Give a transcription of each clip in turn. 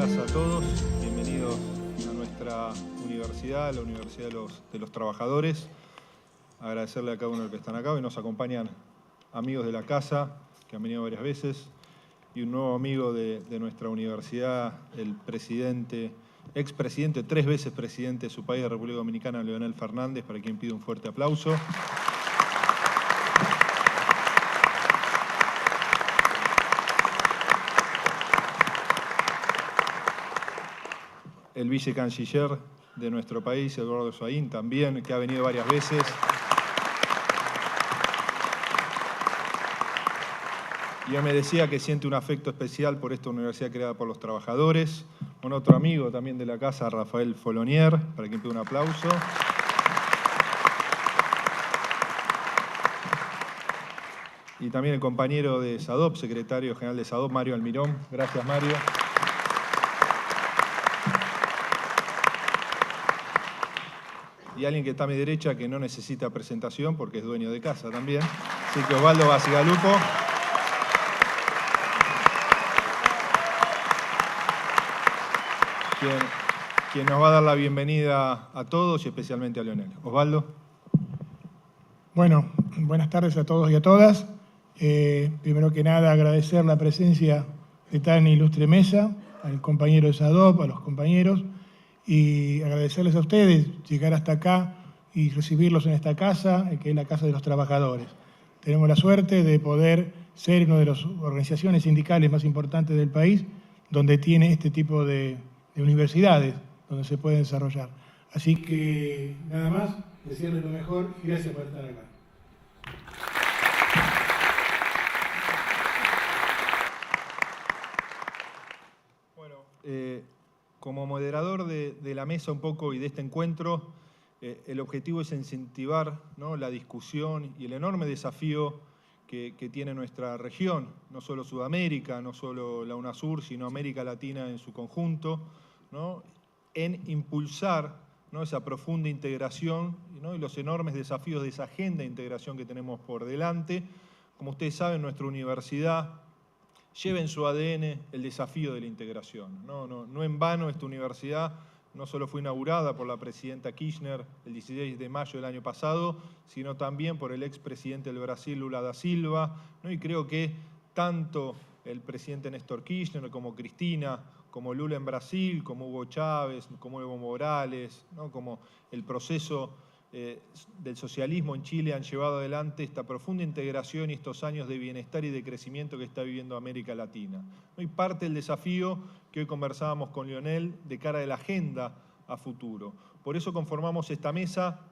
días a todos. Bienvenidos a nuestra universidad, la Universidad de los Trabajadores. Agradecerle a cada uno de los que están acá. Hoy nos acompañan amigos de la casa que han venido varias veces y un nuevo amigo de nuestra universidad, el presidente, expresidente, 3 veces presidente de su país, de República Dominicana, Leonel Fernández, para quien pido un fuerte aplauso. El vicecanciller de nuestro país, Eduardo Soaín, también, que ha venido varias veces. Y me decía que siente un afecto especial por esta universidad creada por los trabajadores. Un otro amigo también de la casa, Rafael Folonier, para quien pido un aplauso. Y también el compañero de SADOP, secretario general de SADOP, Mario Almirón. Gracias, Mario. Y alguien que está a mi derecha que no necesita presentación porque es dueño de casa también. Así que Osvaldo Basigalupo. Quien nos va a dar la bienvenida a todos y especialmente a Leonel. Osvaldo. Bueno, buenas tardes a todos y a todas. Primero que nada, agradecer la presencia de tan ilustre mesa, al compañero de SADOP, a los compañeros, y agradecerles a ustedes llegar hasta acá y recibirlos en esta casa, que es la Casa de los Trabajadores. Tenemos la suerte de poder ser una de las organizaciones sindicales más importantes del país, donde tiene este tipo de universidades, donde se puede desarrollar. Así que, nada más, desearles lo mejor y gracias por estar acá. Bueno, como moderador de la mesa un poco y de este encuentro, el objetivo es incentivar, ¿no?, la discusión y el enorme desafío que tiene nuestra región, no solo Sudamérica, no solo la UNASUR, sino América Latina en su conjunto, ¿no?, en impulsar, ¿no?, esa profunda integración, ¿no?, y los enormes desafíos de esa agenda de integración que tenemos por delante. Como ustedes saben, nuestra universidad lleva en su ADN el desafío de la integración. No en vano esta universidad no solo fue inaugurada por la presidenta Kirchner el 16 de mayo del año pasado, sino también por el expresidente del Brasil, Lula da Silva, ¿no? Y creo que tanto el presidente Néstor Kirchner como Cristina, como Lula en Brasil, como Hugo Chávez, como Evo Morales, ¿no?, como el proceso del socialismo en Chile han llevado adelante esta profunda integración y estos años de bienestar y de crecimiento que está viviendo América Latina. Y parte del desafío que hoy conversábamos con Leonel de cara a la agenda a futuro. Por eso conformamos esta mesa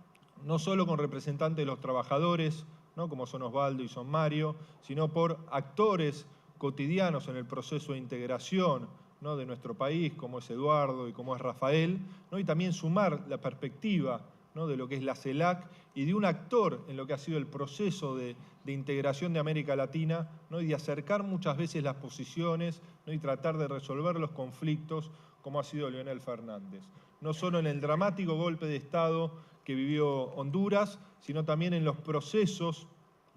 no solo con representantes de los trabajadores, ¿no?, como son Osvaldo y son Mario, sino por actores cotidianos en el proceso de integración, ¿no?, de nuestro país, como es Eduardo y como es Rafael, ¿no?, y también sumar la perspectiva, ¿no?, de lo que es la CELAC y de un actor en lo que ha sido el proceso de integración de América Latina, ¿no?, y de acercar muchas veces las posiciones, ¿no?, y tratar de resolver los conflictos como ha sido Leonel Fernández. No solo en el dramático golpe de Estado que vivió Honduras, sino también en los procesos,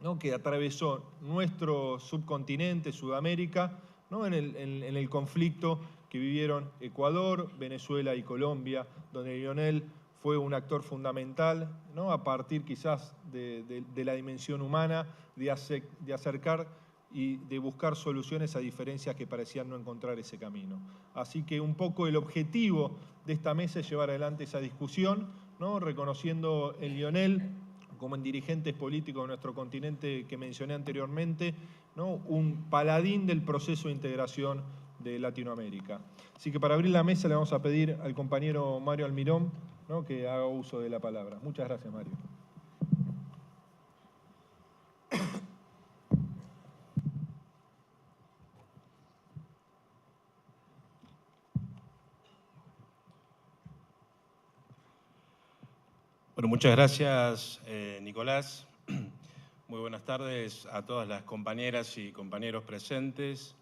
¿no?, que atravesó nuestro subcontinente, Sudamérica, ¿no?, en el conflicto que vivieron Ecuador, Venezuela y Colombia, donde Leonel fue un actor fundamental, ¿no?, a partir quizás de la dimensión humana, de acercar y de buscar soluciones a diferencias que parecían no encontrar ese camino. Así que un poco el objetivo de esta mesa es llevar adelante esa discusión, ¿no?, reconociendo en Leonel, como en dirigentes políticos de nuestro continente que mencioné anteriormente, ¿no?, un paladín del proceso de integración de Latinoamérica. Así que para abrir la mesa le vamos a pedir al compañero Mario Almirón, ¿no?, que haga uso de la palabra. Muchas gracias, Mario. Bueno, muchas gracias, Nicolás. Muy buenas tardes a todas las compañeras y compañeros presentes.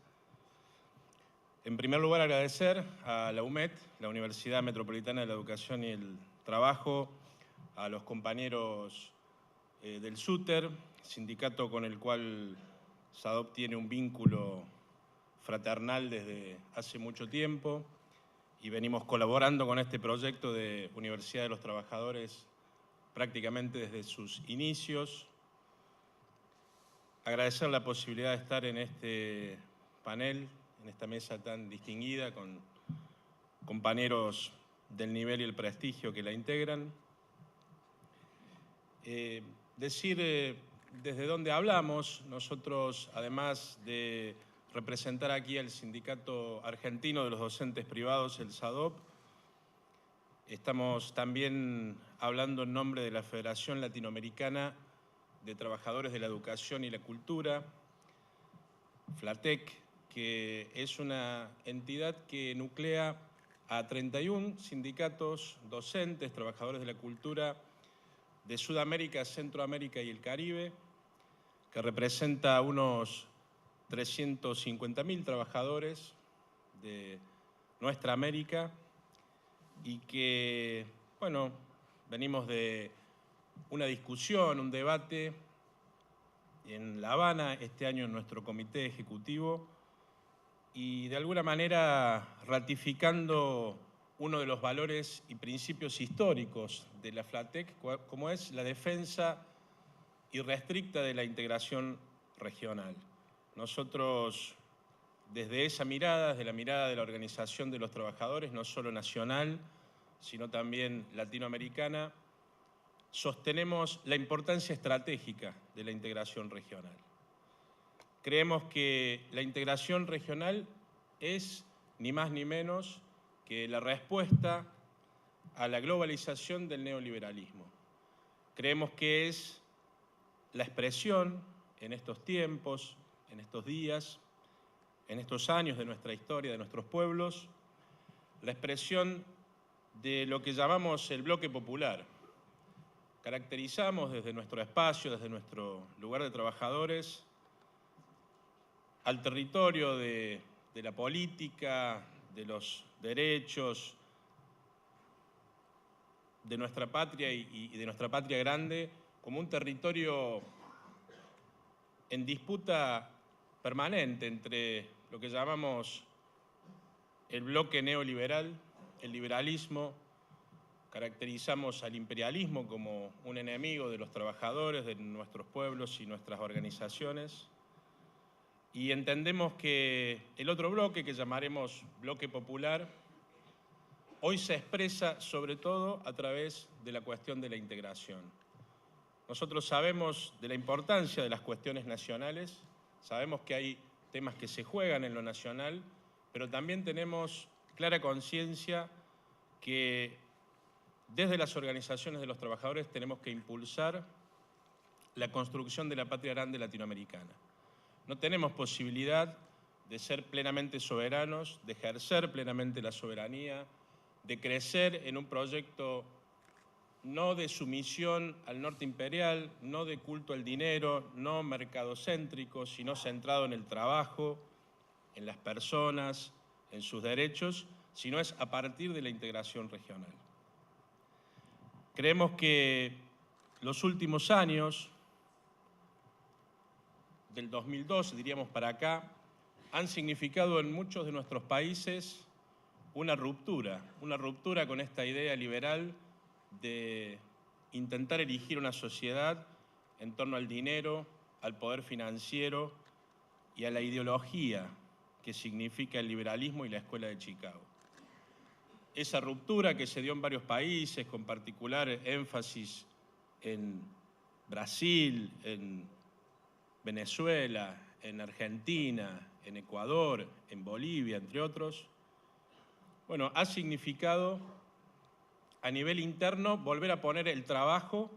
En primer lugar, agradecer a la UMET, la Universidad Metropolitana de la Educación y el Trabajo, a los compañeros del SUTER, sindicato con el cual SADOP tiene un vínculo fraternal desde hace mucho tiempo, y venimos colaborando con este proyecto de Universidad de los Trabajadores prácticamente desde sus inicios. Agradecer la posibilidad de estar en este panel, en esta mesa tan distinguida, con compañeros del nivel y el prestigio que la integran. Decir desde dónde hablamos. Nosotros, además de representar aquí al Sindicato Argentino de los Docentes Privados, el SADOP, estamos también hablando en nombre de la Federación Latinoamericana de Trabajadores de la Educación y la Cultura, FLATEC, que es una entidad que nuclea a 31 sindicatos docentes, trabajadores de la cultura de Sudamérica, Centroamérica y el Caribe, que representa a unos 350.000 trabajadores de nuestra América y que, bueno, venimos de una discusión, un debate en La Habana, este año en nuestro comité ejecutivo, y de alguna manera ratificando uno de los valores y principios históricos de la FLATEC, como es la defensa irrestricta de la integración regional. Nosotros, desde esa mirada, desde la mirada de la Organización de los Trabajadores, no solo nacional, sino también latinoamericana, sostenemos la importancia estratégica de la integración regional. Creemos que la integración regional es ni más ni menos que la respuesta a la globalización del neoliberalismo. Creemos que es la expresión en estos tiempos, en estos días, en estos años de nuestra historia, de nuestros pueblos, la expresión de lo que llamamos el bloque popular. Caracterizamos desde nuestro espacio, desde nuestro lugar de trabajadores, al territorio de la política, de los derechos, de nuestra patria y de nuestra patria grande, como un territorio en disputa permanente entre lo que llamamos el bloque neoliberal, el liberalismo. Caracterizamos al imperialismo como un enemigo de los trabajadores, de nuestros pueblos y nuestras organizaciones. Y entendemos que el otro bloque, que llamaremos bloque popular, hoy se expresa sobre todo a través de la cuestión de la integración. Nosotros sabemos de la importancia de las cuestiones nacionales, sabemos que hay temas que se juegan en lo nacional, pero también tenemos clara conciencia que desde las organizaciones de los trabajadores tenemos que impulsar la construcción de la patria grande latinoamericana. No tenemos posibilidad de ser plenamente soberanos, de ejercer plenamente la soberanía, de crecer en un proyecto no de sumisión al norte imperial, no de culto al dinero, no mercadocéntrico, sino centrado en el trabajo, en las personas, en sus derechos, sino es a partir de la integración regional. Creemos que los últimos años, del 2002, diríamos para acá, han significado en muchos de nuestros países una ruptura con esta idea liberal de intentar erigir una sociedad en torno al dinero, al poder financiero y a la ideología que significa el liberalismo y la Escuela de Chicago. Esa ruptura que se dio en varios países, con particular énfasis en Brasil, en Venezuela, en Argentina, en Ecuador, en Bolivia, entre otros, bueno, ha significado a nivel interno volver a poner el trabajo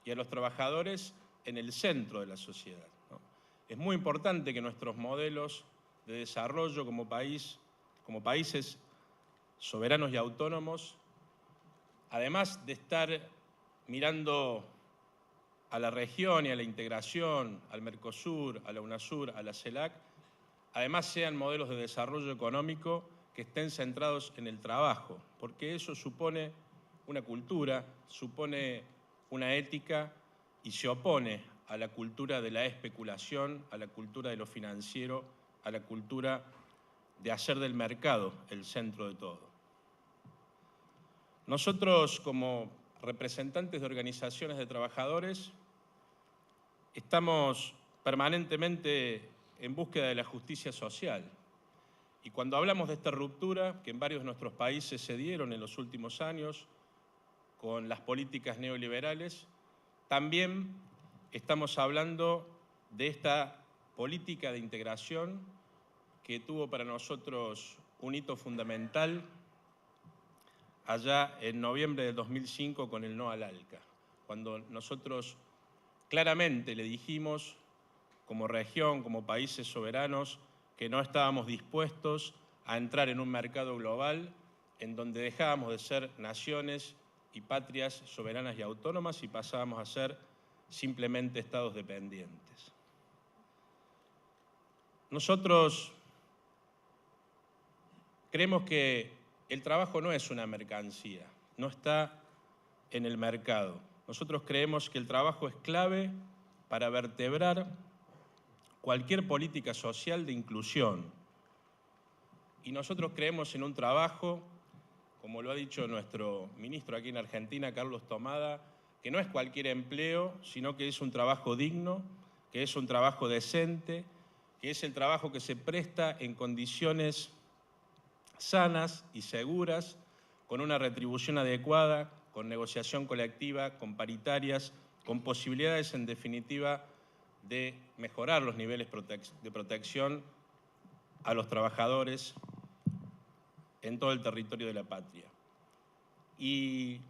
y a los trabajadores en el centro de la sociedad, ¿no? Es muy importante que nuestros modelos de desarrollo como países soberanos y autónomos, además de estar mirando a la región y a la integración, al Mercosur, a la UNASUR, a la CELAC, además sean modelos de desarrollo económico que estén centrados en el trabajo, porque eso supone una cultura, supone una ética y se opone a la cultura de la especulación, a la cultura de lo financiero, a la cultura de hacer del mercado el centro de todo. Nosotros, como representantes de organizaciones de trabajadores, estamos permanentemente en búsqueda de la justicia social. Y cuando hablamos de esta ruptura, que en varios de nuestros países se dieron en los últimos años con las políticas neoliberales, también estamos hablando de esta política de integración que tuvo para nosotros un hito fundamental allá en noviembre de 2005 con el no al ALCA, cuando nosotros claramente le dijimos, como región, como países soberanos, que no estábamos dispuestos a entrar en un mercado global en donde dejábamos de ser naciones y patrias soberanas y autónomas y pasábamos a ser simplemente estados dependientes. Nosotros creemos que el trabajo no es una mercancía, no está en el mercado. Nosotros creemos que el trabajo es clave para vertebrar cualquier política social de inclusión. Y nosotros creemos en un trabajo, como lo ha dicho nuestro ministro aquí en Argentina, Carlos Tomada, que no es cualquier empleo, sino que es un trabajo digno, que es un trabajo decente, que es el trabajo que se presta en condiciones sanas y seguras, con una retribución adecuada, con negociación colectiva, con paritarias, con posibilidades, en definitiva, de mejorar los niveles de protección a los trabajadores en todo el territorio de la patria. Y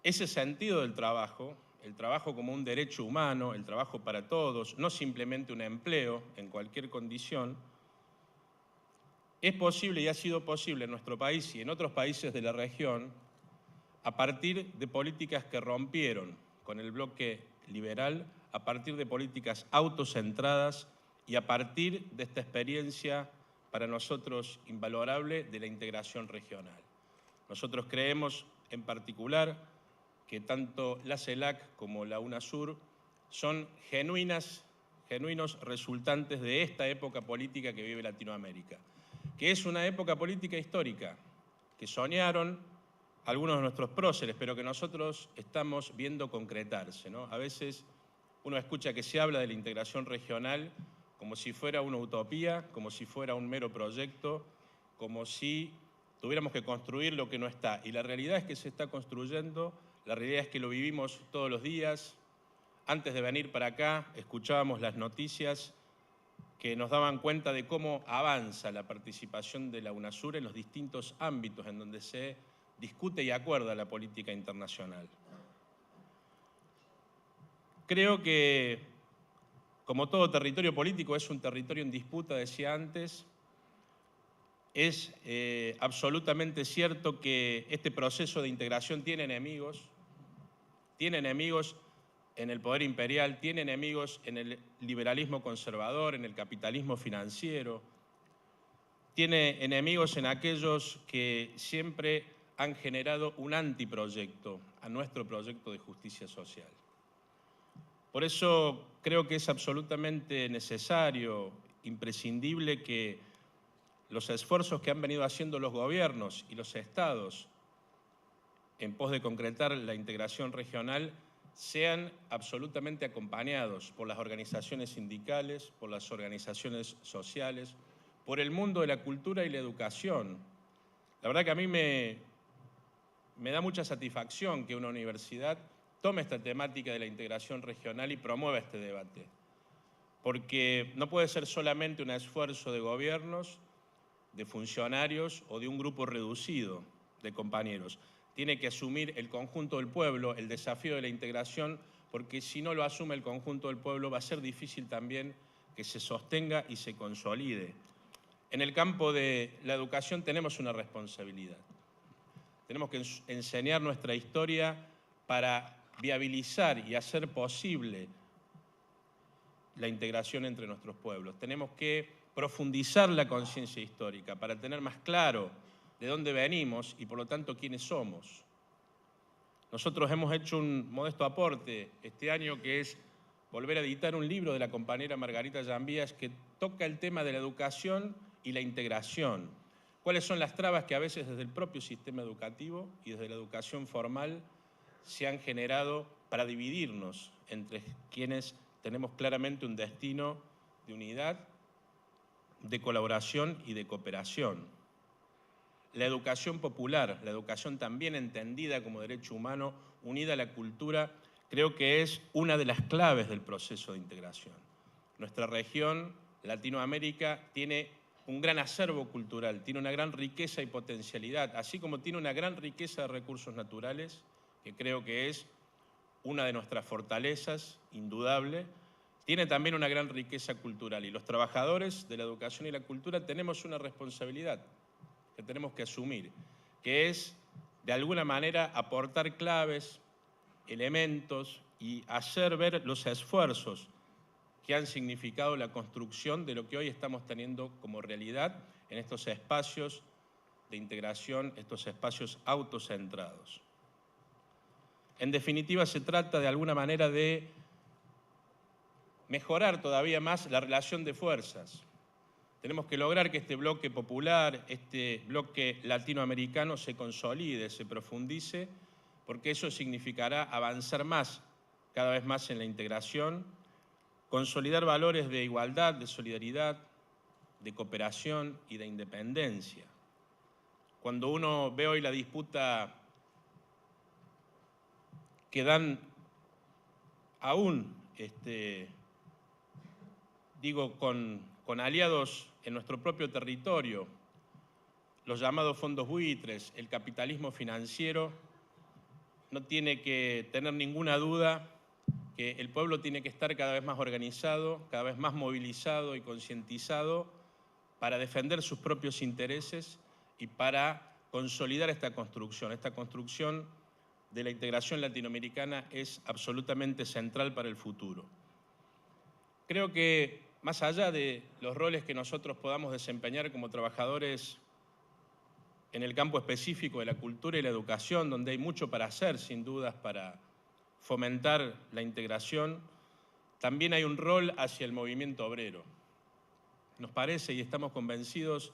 ese sentido del trabajo, el trabajo como un derecho humano, el trabajo para todos, no simplemente un empleo en cualquier condición, es posible y ha sido posible en nuestro país y en otros países de la región a partir de políticas que rompieron con el bloque liberal, a partir de políticas autocentradas y a partir de esta experiencia para nosotros invalorable de la integración regional. Nosotros creemos en particular que tanto la CELAC como la UNASUR son genuinos resultantes de esta época política que vive Latinoamérica, que es una época política histórica, que soñaron algunos de nuestros próceres, pero que nosotros estamos viendo concretarse, ¿no? A veces uno escucha que se habla de la integración regional como si fuera una utopía, como si fuera un mero proyecto, como si tuviéramos que construir lo que no está. Y la realidad es que se está construyendo, la realidad es que lo vivimos todos los días. Antes de venir para acá, escuchábamos las noticias que nos daban cuenta de cómo avanza la participación de la UNASUR en los distintos ámbitos en donde se discute y acuerda la política internacional. Creo que, como todo territorio político, es un territorio en disputa, decía antes. Es absolutamente cierto que este proceso de integración tiene enemigos en el poder imperial, tiene enemigos en el liberalismo conservador, en el capitalismo financiero, tiene enemigos en aquellos que siempre han generado un antiproyecto a nuestro proyecto de justicia social. Por eso creo que es absolutamente necesario, imprescindible, que los esfuerzos que han venido haciendo los gobiernos y los estados en pos de concretar la integración regional sean absolutamente acompañados por las organizaciones sindicales, por las organizaciones sociales, por el mundo de la cultura y la educación. La verdad que a mí me da mucha satisfacción que una universidad tome esta temática de la integración regional y promueva este debate, porque no puede ser solamente un esfuerzo de gobiernos, de funcionarios o de un grupo reducido de compañeros. Tiene que asumir el conjunto del pueblo el desafío de la integración, porque si no lo asume el conjunto del pueblo va a ser difícil también que se sostenga y se consolide. En el campo de la educación tenemos una responsabilidad. Tenemos que enseñar nuestra historia para viabilizar y hacer posible la integración entre nuestros pueblos. Tenemos que profundizar la conciencia histórica para tener más claro de dónde venimos y por lo tanto quiénes somos. Nosotros hemos hecho un modesto aporte este año, que es volver a editar un libro de la compañera Margarita Llambías que toca el tema de la educación y la integración. cuáles son las trabas que a veces desde el propio sistema educativo y desde la educación formal se han generado para dividirnos entre quienes tenemos claramente un destino de unidad, de colaboración y de cooperación. La educación popular, la educación también entendida como derecho humano, unida a la cultura, creo que es una de las claves del proceso de integración. Nuestra región, Latinoamérica, tiene un gran acervo cultural, tiene una gran riqueza y potencialidad, así como tiene una gran riqueza de recursos naturales, que creo que es una de nuestras fortalezas, indudable. Tiene también una gran riqueza cultural y los trabajadores de la educación y la cultura tenemos una responsabilidad que tenemos que asumir, que es, de alguna manera, aportar claves, elementos y hacer ver los esfuerzos que han significado la construcción de lo que hoy estamos teniendo como realidad en estos espacios de integración, estos espacios autocentrados. En definitiva, se trata de alguna manera de mejorar todavía más la relación de fuerzas. Tenemos que lograr que este bloque popular, este bloque latinoamericano se consolide, se profundice, porque eso significará avanzar más, cada vez más en la integración, consolidar valores de igualdad, de solidaridad, de cooperación y de independencia. Cuando uno ve hoy la disputa que dan aún, con aliados en nuestro propio territorio, los llamados fondos buitres, el capitalismo financiero, no tiene que tener ninguna duda que el pueblo tiene que estar cada vez más organizado, cada vez más movilizado y concientizado para defender sus propios intereses y para consolidar esta construcción de la integración latinoamericana es absolutamente central para el futuro. Creo que más allá de los roles que nosotros podamos desempeñar como trabajadores en el campo específico de la cultura y la educación, donde hay mucho para hacer, sin dudas, para fomentar la integración, también hay un rol hacia el movimiento obrero. Nos parece y estamos convencidos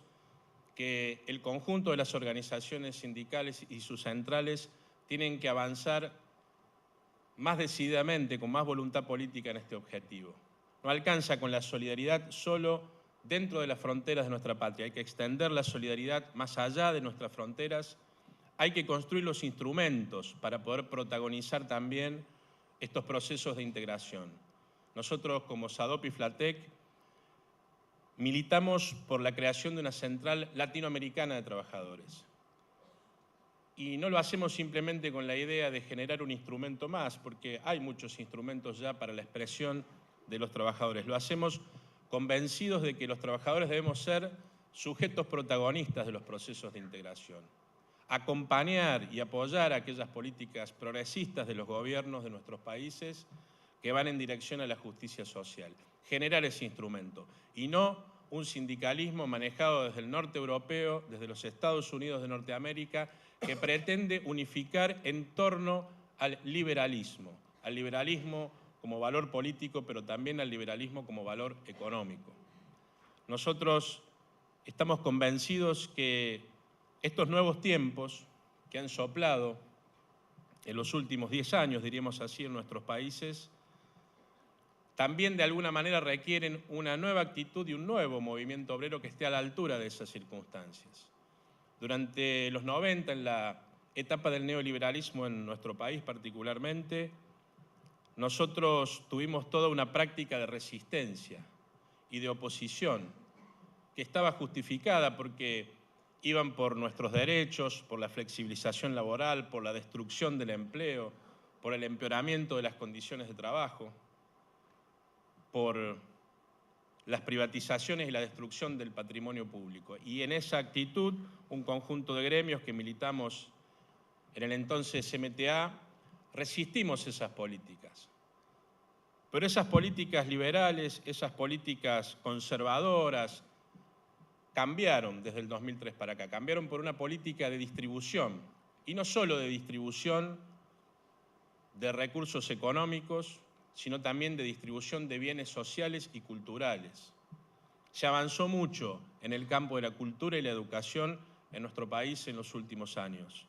que el conjunto de las organizaciones sindicales y sus centrales tienen que avanzar más decididamente, con más voluntad política en este objetivo. No alcanza con la solidaridad solo dentro de las fronteras de nuestra patria. Hay que extender la solidaridad más allá de nuestras fronteras. Hay que construir los instrumentos para poder protagonizar también estos procesos de integración. Nosotros, como SADOP y FLATEC, militamos por la creación de una central latinoamericana de trabajadores. Y no lo hacemos simplemente con la idea de generar un instrumento más, porque hay muchos instrumentos ya para la expresión de los trabajadores. Lo hacemos convencidos de que los trabajadores debemos ser sujetos protagonistas de los procesos de integración. Acompañar y apoyar aquellas políticas progresistas de los gobiernos de nuestros países que van en dirección a la justicia social. Generar ese instrumento y no un sindicalismo manejado desde el norte europeo, desde los Estados Unidos de Norteamérica, que pretende unificar en torno al liberalismo como valor político, pero también al liberalismo como valor económico. Nosotros estamos convencidos que estos nuevos tiempos que han soplado en los últimos 10 años, diríamos así, en nuestros países, también de alguna manera requieren una nueva actitud y un nuevo movimiento obrero que esté a la altura de esas circunstancias. Durante los 90, en la etapa del neoliberalismo en nuestro país particularmente, nosotros tuvimos toda una práctica de resistencia y de oposición que estaba justificada porque iban por nuestros derechos, por la flexibilización laboral, por la destrucción del empleo, por el empeoramiento de las condiciones de trabajo, por las privatizaciones y la destrucción del patrimonio público. Y en esa actitud, un conjunto de gremios que militamos en el entonces MTA, resistimos esas políticas. Pero esas políticas liberales, esas políticas conservadoras, cambiaron desde el 2003 para acá. Cambiaron por una política de distribución, y no solo de distribución de recursos económicos, sino también de distribución de bienes sociales y culturales. Se avanzó mucho en el campo de la cultura y la educación en nuestro país en los últimos años.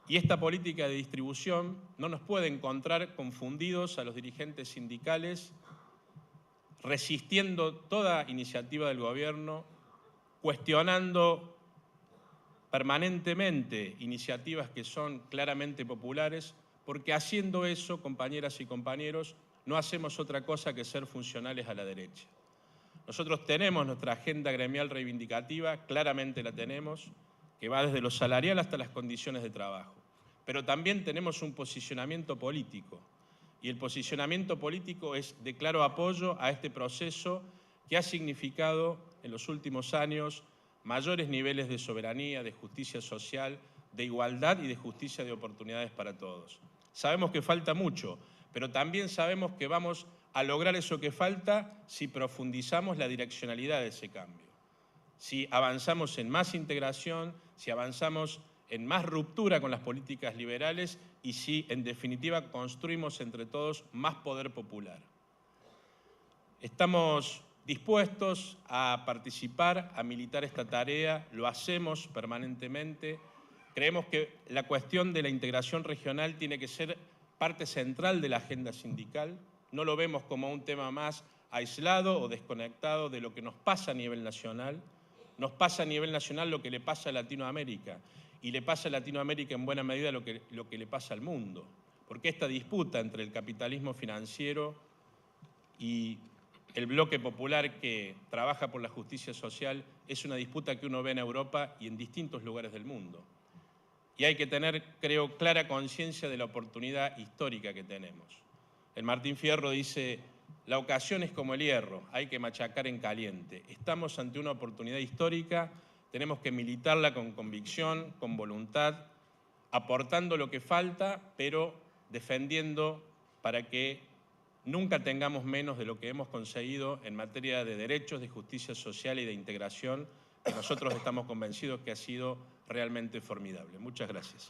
Y esta política de distribución no nos puede encontrar confundidos a los dirigentes sindicales, resistiendo toda iniciativa del gobierno, cuestionando permanentemente iniciativas que son claramente populares, porque haciendo eso, compañeras y compañeros, no hacemos otra cosa que ser funcionales a la derecha. Nosotros tenemos nuestra agenda gremial reivindicativa, claramente la tenemos, que va desde lo salarial hasta las condiciones de trabajo. Pero también tenemos un posicionamiento político, y el posicionamiento político es de claro apoyo a este proceso que ha significado en los últimos años mayores niveles de soberanía, de justicia social, de igualdad y de justicia de oportunidades para todos. Sabemos que falta mucho, pero también sabemos que vamos a lograr eso que falta si profundizamos la direccionalidad de ese cambio. Si avanzamos en más integración, si avanzamos en más ruptura con las políticas liberales y si, en definitiva, construimos entre todos más poder popular. Estamos dispuestos a participar, a militar esta tarea, lo hacemos permanentemente. Creemos que la cuestión de la integración regional tiene que ser parte central de la agenda sindical. No lo vemos como un tema más aislado o desconectado de lo que nos pasa a nivel nacional. Nos pasa a nivel nacional lo que le pasa a Latinoamérica, y le pasa a Latinoamérica en buena medida lo que le pasa al mundo. Porque esta disputa entre el capitalismo financiero y el bloque popular que trabaja por la justicia social es una disputa que uno ve en Europa y en distintos lugares del mundo. Y hay que tener, creo, clara conciencia de la oportunidad histórica que tenemos. El Martín Fierro dice: la ocasión es como el hierro, hay que machacar en caliente. Estamos ante una oportunidad histórica, tenemos que militarla con convicción, con voluntad, aportando lo que falta, pero defendiendo para que nunca tengamos menos de lo que hemos conseguido en materia de derechos, de justicia social y de integración, que nosotros estamos convencidos que ha sido realmente formidable. Muchas gracias.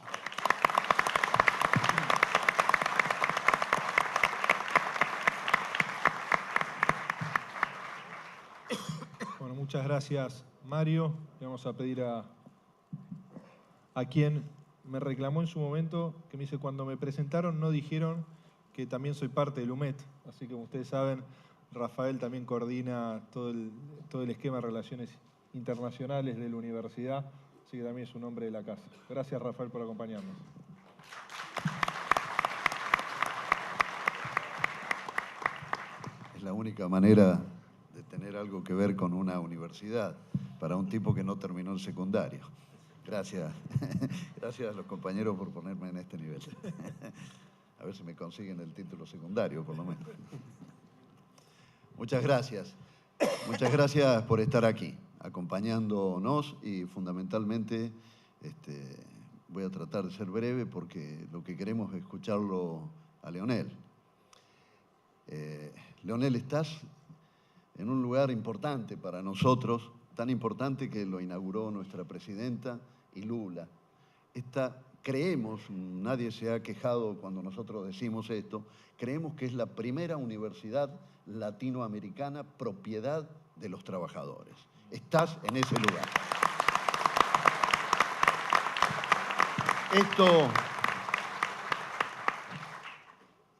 Bueno, muchas gracias, Mario. Le vamos a pedir a quien me reclamó en su momento, que me dice: cuando me presentaron no dijeron que también soy parte del UMET. Así que, como ustedes saben, Rafael también coordina todo el esquema de relaciones internacionales de la universidad, así que también es un hombre de la casa. Gracias, Rafael, por acompañarnos. Es la única manera de tener algo que ver con una universidad para un tipo que no terminó el secundario. Gracias. Gracias a los compañeros por ponerme en este nivel. A ver si me consiguen el título secundario, por lo menos. Muchas gracias. Muchas gracias por estar aquí, acompañándonos, y fundamentalmente voy a tratar de ser breve porque lo que queremos es escucharlo a Leonel. Leonel, estás en un lugar importante para nosotros, tan importante que lo inauguró nuestra presidenta y Lula. Creemos, nadie se ha quejado cuando nosotros decimos esto, creemos que es la primera universidad latinoamericana propiedad de los trabajadores. Estás en ese lugar.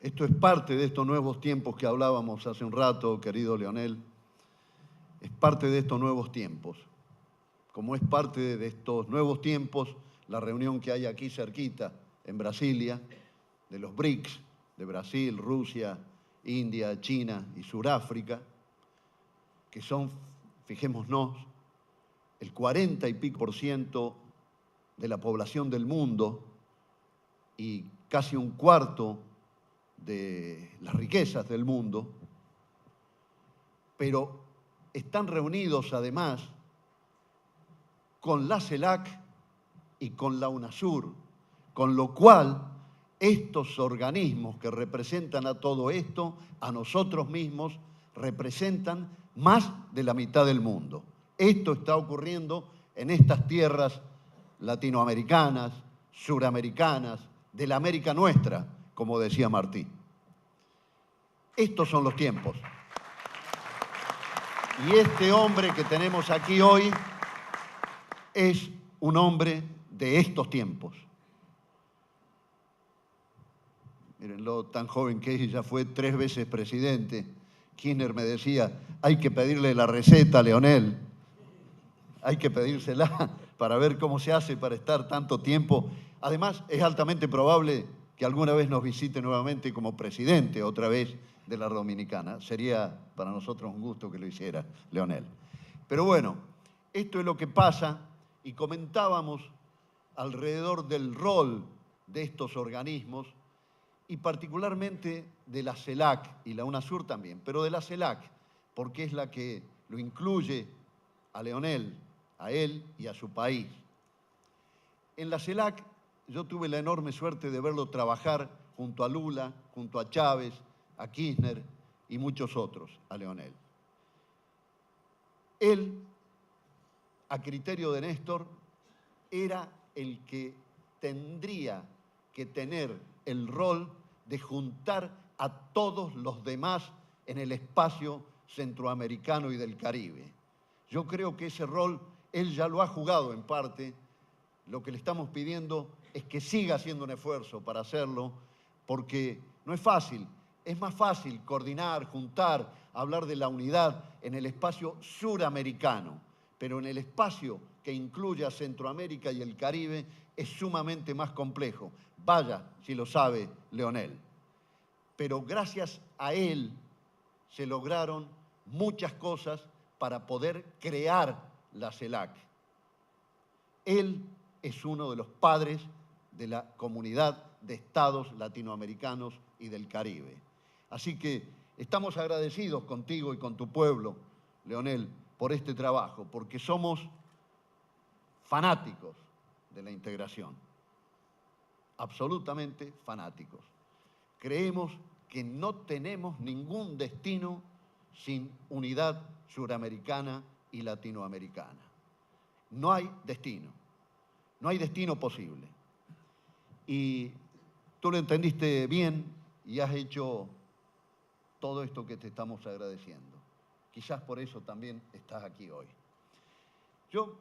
Esto es parte de estos nuevos tiempos que hablábamos hace un rato, querido Leonel. Es parte de estos nuevos tiempos. Como es parte de estos nuevos tiempos la reunión que hay aquí cerquita, en Brasilia, de los BRICS, de Brasil, Rusia, India, China y Sudáfrica, que son, fijémonos, el 40 y pico % de la población del mundo y casi un cuarto de las riquezas del mundo, pero están reunidos además con la CELAC y con la UNASUR, con lo cual estos organismos que representan a todo esto, a nosotros mismos, representan más de la mitad del mundo. Esto está ocurriendo en estas tierras latinoamericanas, suramericanas, de la América nuestra, como decía Martí. Estos son los tiempos. Y este hombre que tenemos aquí hoy es un hombre de estos tiempos. Mírenlo, tan joven que es y ya fue 3 veces presidente. Kirchner me decía, hay que pedirle la receta a Leonel. Hay que pedírsela para ver cómo se hace para estar tanto tiempo. Además, es altamente probable que alguna vez nos visite nuevamente como presidente, otra vez, de la Dominicana. Sería para nosotros un gusto que lo hiciera, Leonel. Pero bueno, esto es lo que pasa y comentábamos alrededor del rol de estos organismos y particularmente de la CELAC y la UNASUR también, pero de la CELAC, porque es la que lo incluye a Leonel, a él y a su país. En la CELAC yo tuve la enorme suerte de verlo trabajar junto a Lula, junto a Chávez, a Kirchner y muchos otros, a Leonel. Él, a criterio de Néstor, era el que tendría que tener el rol de juntar a todos los demás en el espacio centroamericano y del Caribe. Yo creo que ese rol él ya lo ha jugado en parte. Lo que le estamos pidiendo es que siga haciendo un esfuerzo para hacerlo, porque no es fácil. Es más fácil coordinar, juntar, hablar de la unidad en el espacio suramericano, pero en el espacio que incluye a Centroamérica y el Caribe es sumamente más complejo. Vaya si lo sabe Leonel. Pero gracias a él se lograron muchas cosas para poder crear la CELAC. Él es uno de los padres de la comunidad de estados latinoamericanos y del Caribe. Así que estamos agradecidos contigo y con tu pueblo, Leonel, por este trabajo, porque somos fanáticos de la integración, absolutamente fanáticos. Creemos que no tenemos ningún destino sin unidad suramericana y latinoamericana. No hay destino posible. Y tú lo entendiste bien y has hecho todo esto que te estamos agradeciendo. Quizás por eso también estás aquí hoy. Yo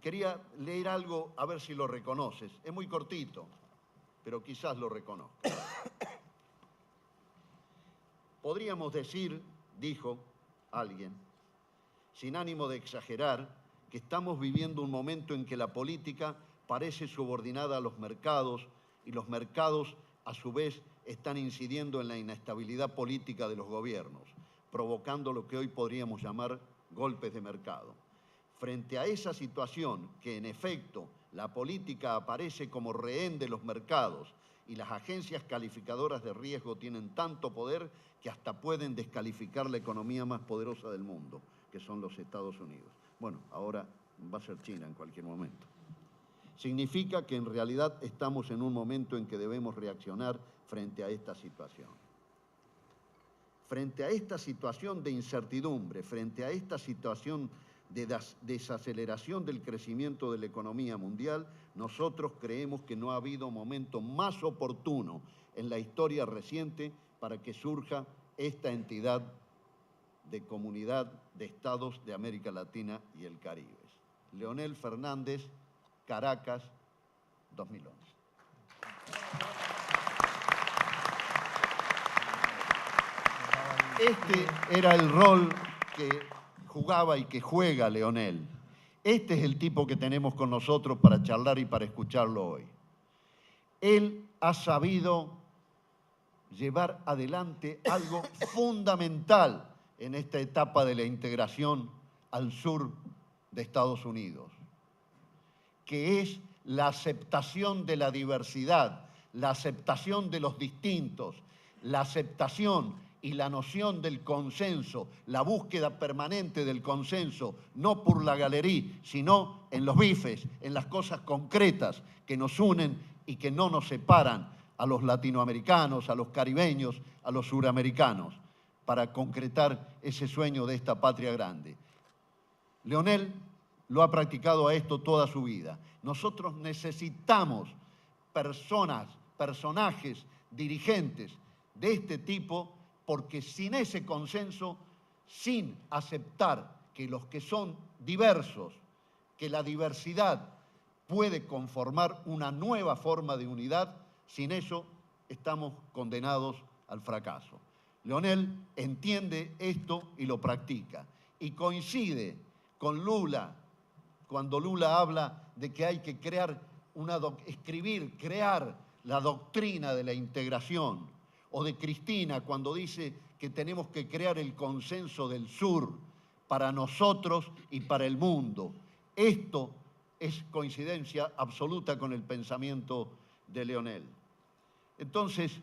quería leer algo, a ver si lo reconoces. Es muy cortito, pero quizás lo reconozcas. Podríamos decir, dijo alguien, sin ánimo de exagerar, que estamos viviendo un momento en que la política parece subordinada a los mercados y los mercados, a su vez, están incidiendo en la inestabilidad política de los gobiernos, provocando lo que hoy podríamos llamar golpes de mercado. Frente a esa situación, que en efecto la política aparece como rehén de los mercados y las agencias calificadoras de riesgo tienen tanto poder que hasta pueden descalificar la economía más poderosa del mundo, que son los Estados Unidos. Bueno, ahora va a ser China en cualquier momento. Significa que en realidad estamos en un momento en que debemos reaccionar frente a esta situación. Frente a esta situación de incertidumbre, frente a esta situación de desaceleración del crecimiento de la economía mundial, nosotros creemos que no ha habido momento más oportuno en la historia reciente para que surja esta entidad de Comunidad de Estados de América Latina y el Caribe. Leonel Fernández, Caracas, 2011. Este era el rol que jugaba y que juega Leonel. Este es el tipo que tenemos con nosotros para charlar y para escucharlo hoy. Él ha sabido llevar adelante algo fundamental en esta etapa de la integración al sur de Estados Unidos, que es la aceptación de la diversidad, la aceptación de los distintos, la aceptación y la noción del consenso, la búsqueda permanente del consenso, no por la galería, sino en los bifes, en las cosas concretas que nos unen y que no nos separan a los latinoamericanos, a los caribeños, a los suramericanos, para concretar ese sueño de esta patria grande. Leonel lo ha practicado a esto toda su vida. Nosotros necesitamos personajes, dirigentes de este tipo, porque sin ese consenso sin aceptar que los que son diversos, que la diversidad puede conformar una nueva forma de unidad, sin eso estamos condenados al fracaso. Leonel entiende esto y lo practica. Y coincide con Lula cuando Lula habla de que hay que crear crear la doctrina de la integración. O de Cristina cuando dice que tenemos que crear el consenso del sur para nosotros y para el mundo. Esto es coincidencia absoluta con el pensamiento de Leonel. Entonces,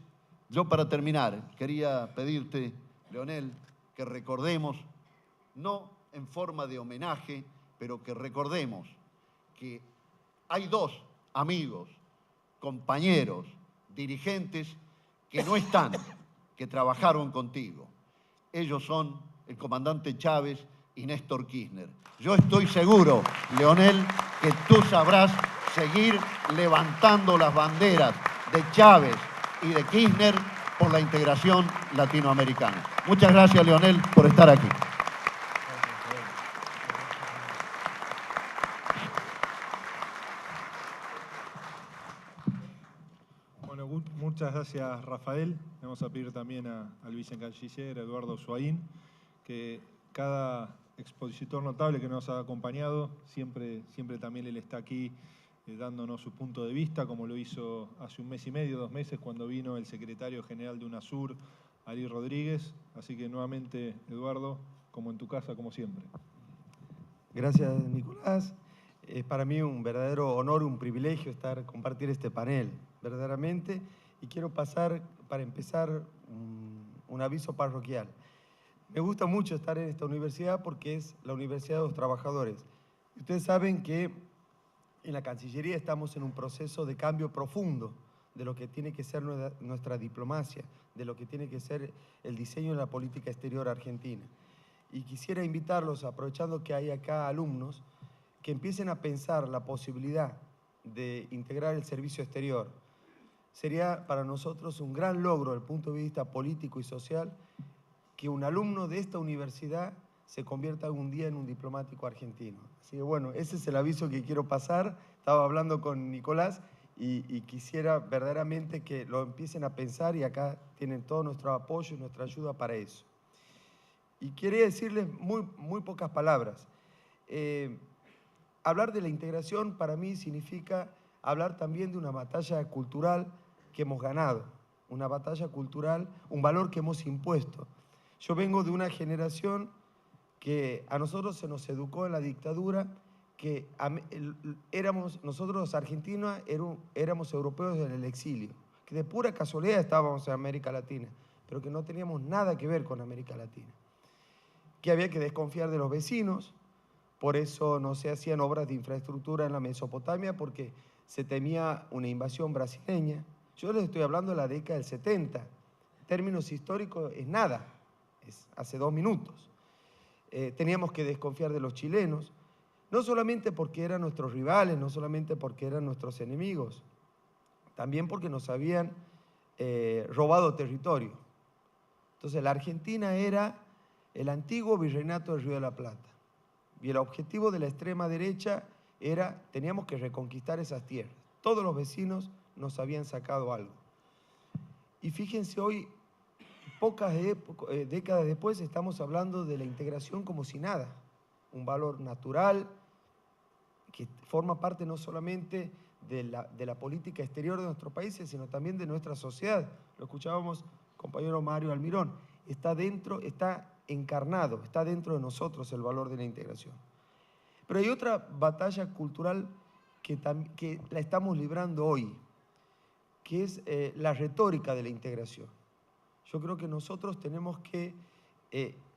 yo para terminar, quería pedirte, Leonel, que recordemos, no en forma de homenaje, pero que recordemos que hay dos amigos, compañeros, dirigentes que no están, que trabajaron contigo. Ellos son el comandante Chávez y Néstor Kirchner. Yo estoy seguro, Leonel, que tú sabrás seguir levantando las banderas de Chávez y de Kirchner por la integración latinoamericana. Muchas gracias, Leonel, por estar aquí. Bueno, muchas gracias, Rafael. Le vamos a pedir también al vicecanciller Eduardo Suaín, que cada expositor notable que nos ha acompañado, siempre también él está aquí dándonos su punto de vista, como lo hizo hace un mes y medio, 2 meses, cuando vino el secretario general de UNASUR, Ari Rodríguez. Así que nuevamente, Eduardo, como en tu casa, como siempre. Gracias, Nicolás. Es para mí un verdadero honor, un privilegio compartir este panel, verdaderamente. Y quiero pasar, para empezar, un aviso parroquial. Me gusta mucho estar en esta universidad porque es la Universidad de los Trabajadores. Ustedes saben que en la Cancillería estamos en un proceso de cambio profundo de lo que tiene que ser nuestra diplomacia, de lo que tiene que ser el diseño de la política exterior argentina. Y quisiera invitarlos, aprovechando que hay acá alumnos, que empiecen a pensar la posibilidad de integrar el servicio exterior. Sería para nosotros un gran logro desde el punto de vista político y social que un alumno de esta universidad se convierta algún día en un diplomático argentino. Así que bueno, ese es el aviso que quiero pasar. Estaba hablando con Nicolás y quisiera verdaderamente que lo empiecen a pensar y acá tienen todo nuestro apoyo y nuestra ayuda para eso. Y quería decirles muy pocas palabras. Hablar de la integración para mí significa hablar también de una batalla cultural que hemos ganado, una batalla cultural, un valor que hemos impuesto. Yo vengo de una generación que a nosotros se nos educó en la dictadura, que nosotros los argentinos éramos europeos en el exilio, que de pura casualidad estábamos en América Latina, pero que no teníamos nada que ver con América Latina. Que había que desconfiar de los vecinos, por eso no se hacían obras de infraestructura en la Mesopotamia, porque se temía una invasión brasileña. Yo les estoy hablando de la década del 70. En términos históricos es nada, es hace 2 minutos. Teníamos que desconfiar de los chilenos, no solamente porque eran nuestros rivales, no solamente porque eran nuestros enemigos, también porque nos habían robado territorio. Entonces la Argentina era el antiguo virreinato del Río de la Plata. Y el objetivo de la extrema derecha era, teníamos que reconquistar esas tierras. Todos los vecinos nos habían sacado algo. Y fíjense hoy, pocas décadas después, estamos hablando de la integración como si nada. Un valor natural que forma parte no solamente de la política exterior de nuestros países, sino también de nuestra sociedad. Lo escuchábamos, compañero Mario Almirón. Está dentro, está encarnado, está dentro de nosotros el valor de la integración. Pero hay otra batalla cultural que la estamos librando hoy, que es la retórica de la integración. Yo creo que nosotros tenemos que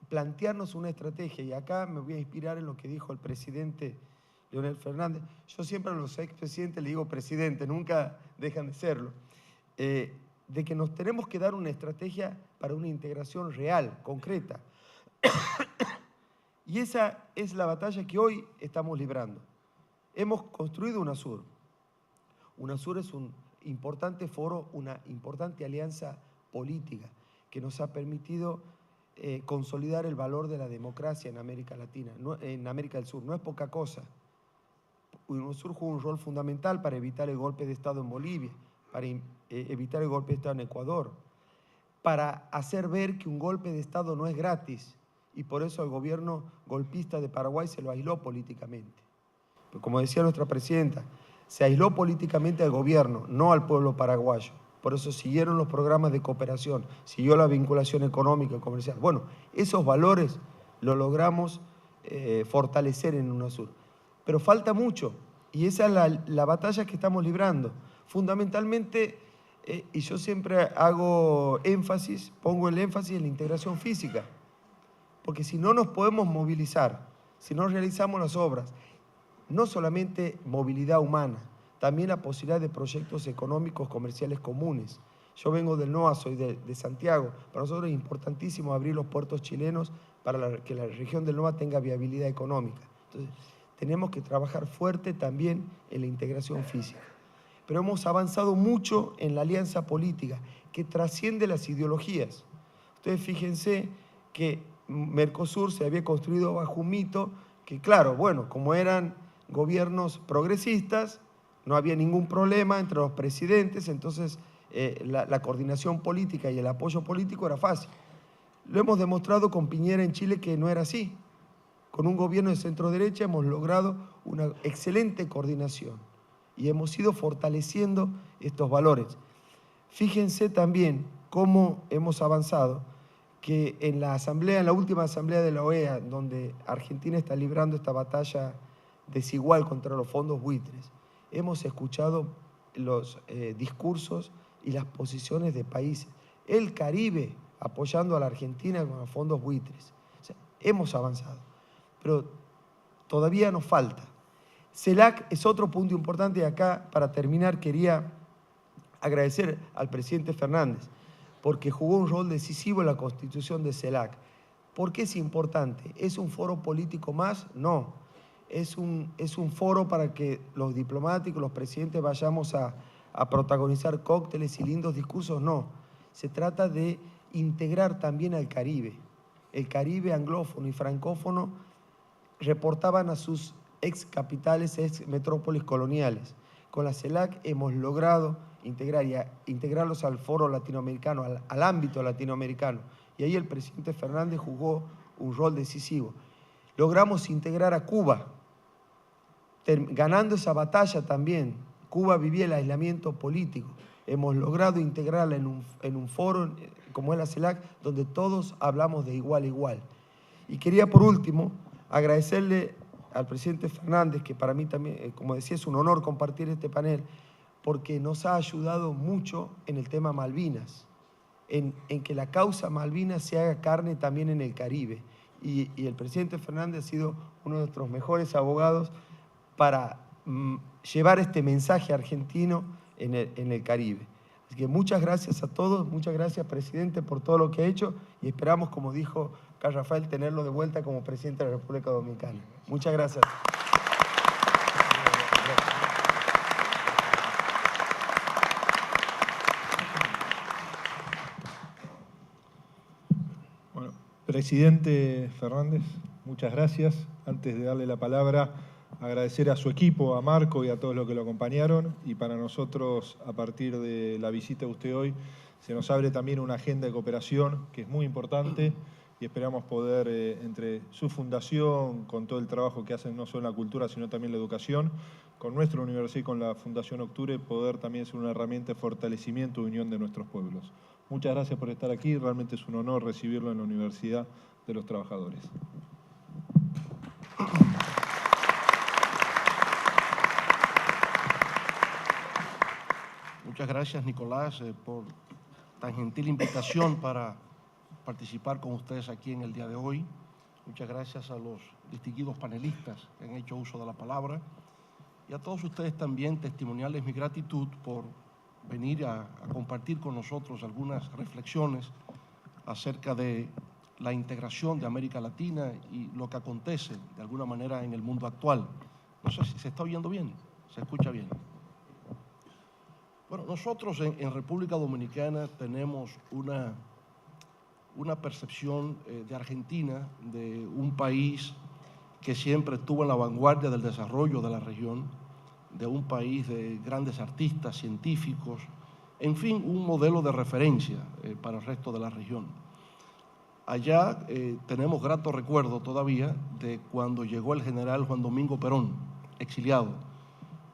plantearnos una estrategia, y acá me voy a inspirar en lo que dijo el presidente Leonel Fernández. Yo siempre a los expresidentes le digo presidente, nunca dejan de serlo. De que nos tenemos que dar una estrategia para una integración real, concreta. Y esa es la batalla que hoy estamos librando. Hemos construido UNASUR. UNASUR es un importante foro, una importante alianza política que nos ha permitido consolidar el valor de la democracia en América Latina, en América del Sur. No es poca cosa. UNASUR jugó un rol fundamental para evitar el golpe de Estado en Bolivia, para evitar el golpe de Estado en Ecuador, para hacer ver que un golpe de Estado no es gratis, y por eso el gobierno golpista de Paraguay se lo aisló políticamente. Pero como decía nuestra presidenta, se aisló políticamente al gobierno, no al pueblo paraguayo. Por eso siguieron los programas de cooperación, siguió la vinculación económica y comercial. Bueno, esos valores los logramos fortalecer en UNASUR. Pero falta mucho, y esa es la batalla que estamos librando. Fundamentalmente, y yo siempre hago énfasis, pongo el énfasis en la integración física, porque si no nos podemos movilizar, si no realizamos las obras, no solamente movilidad humana, también la posibilidad de proyectos económicos comerciales comunes. Yo vengo del NOA, soy de Santiago. Para nosotros es importantísimo abrir los puertos chilenos para que la región del NOA tenga viabilidad económica. Entonces, tenemos que trabajar fuerte también en la integración física. Pero hemos avanzado mucho en la alianza política, que trasciende las ideologías. Ustedes fíjense que Mercosur se había construido bajo un mito que, claro, bueno, como eran gobiernos progresistas, no había ningún problema entre los presidentes, entonces la coordinación política y el apoyo político era fácil. Lo hemos demostrado con Piñera en Chile que no era así. Con un gobierno de centro-derecha hemos logrado una excelente coordinación y hemos ido fortaleciendo estos valores. Fíjense también cómo hemos avanzado, que en la última asamblea de la OEA, donde Argentina está librando esta batalla desigual contra los fondos buitres, hemos escuchado los discursos y las posiciones de países. El Caribe apoyando a la Argentina con los fondos buitres. O sea, hemos avanzado, pero todavía nos falta. CELAC es otro punto importante, y acá, para terminar, quería agradecer al presidente Fernández, porque jugó un rol decisivo en la constitución de CELAC. ¿Por qué es importante? ¿Es un foro político más? No. Es un foro para que los diplomáticos, los presidentes vayamos a protagonizar cócteles y lindos discursos. No. Se trata de integrar también al Caribe. El Caribe anglófono y francófono reportaban a sus ex capitales, ex metrópolis coloniales. Con la CELAC hemos logrado integrarlos al foro latinoamericano, al ámbito latinoamericano. Y ahí el presidente Fernández jugó un rol decisivo. Logramos integrar a Cuba, ganando esa batalla también. Cuba vivía el aislamiento político. Hemos logrado integrarla en un foro como es la CELAC, donde todos hablamos de igual a igual. Y quería, por último, agradecerle al presidente Fernández, que para mí también, como decía, es un honor compartir este panel, porque nos ha ayudado mucho en el tema Malvinas, en que la causa Malvinas se haga carne también en el Caribe. Y el presidente Fernández ha sido uno de nuestros mejores abogados para llevar este mensaje argentino en el Caribe. Así que muchas gracias a todos, muchas gracias, presidente, por todo lo que ha hecho, y esperamos, como dijo Carlos Rafael, tenerlo de vuelta como presidente de la República Dominicana. Muchas gracias. Bueno, presidente Fernández, muchas gracias. Antes de darle la palabra, agradecer a su equipo, a Marco y a todos los que lo acompañaron. Y para nosotros, a partir de la visita de usted hoy, se nos abre también una agenda de cooperación que es muy importante, y esperamos poder, entre su fundación, con todo el trabajo que hacen no solo en la cultura, sino también en la educación, con nuestra universidad y con la Fundación Octubre, poder también ser una herramienta de fortalecimiento y unión de nuestros pueblos. Muchas gracias por estar aquí, realmente es un honor recibirlo en la Universidad de los Trabajadores. Muchas gracias, Nicolás, por tan gentil invitación para participar con ustedes aquí en el día de hoy. Muchas gracias a los distinguidos panelistas que han hecho uso de la palabra, y a todos ustedes también testimoniarles mi gratitud por venir a compartir con nosotros algunas reflexiones acerca de la integración de América Latina y lo que acontece de alguna manera en el mundo actual. No sé si se está oyendo bien, se escucha bien. Bueno, nosotros en República Dominicana tenemos una una percepción de Argentina, de un país que siempre estuvo en la vanguardia del desarrollo de la región, de un país de grandes artistas, científicos, en fin, un modelo de referencia para el resto de la región. Allá tenemos grato recuerdo todavía de cuando llegó el general Juan Domingo Perón, exiliado,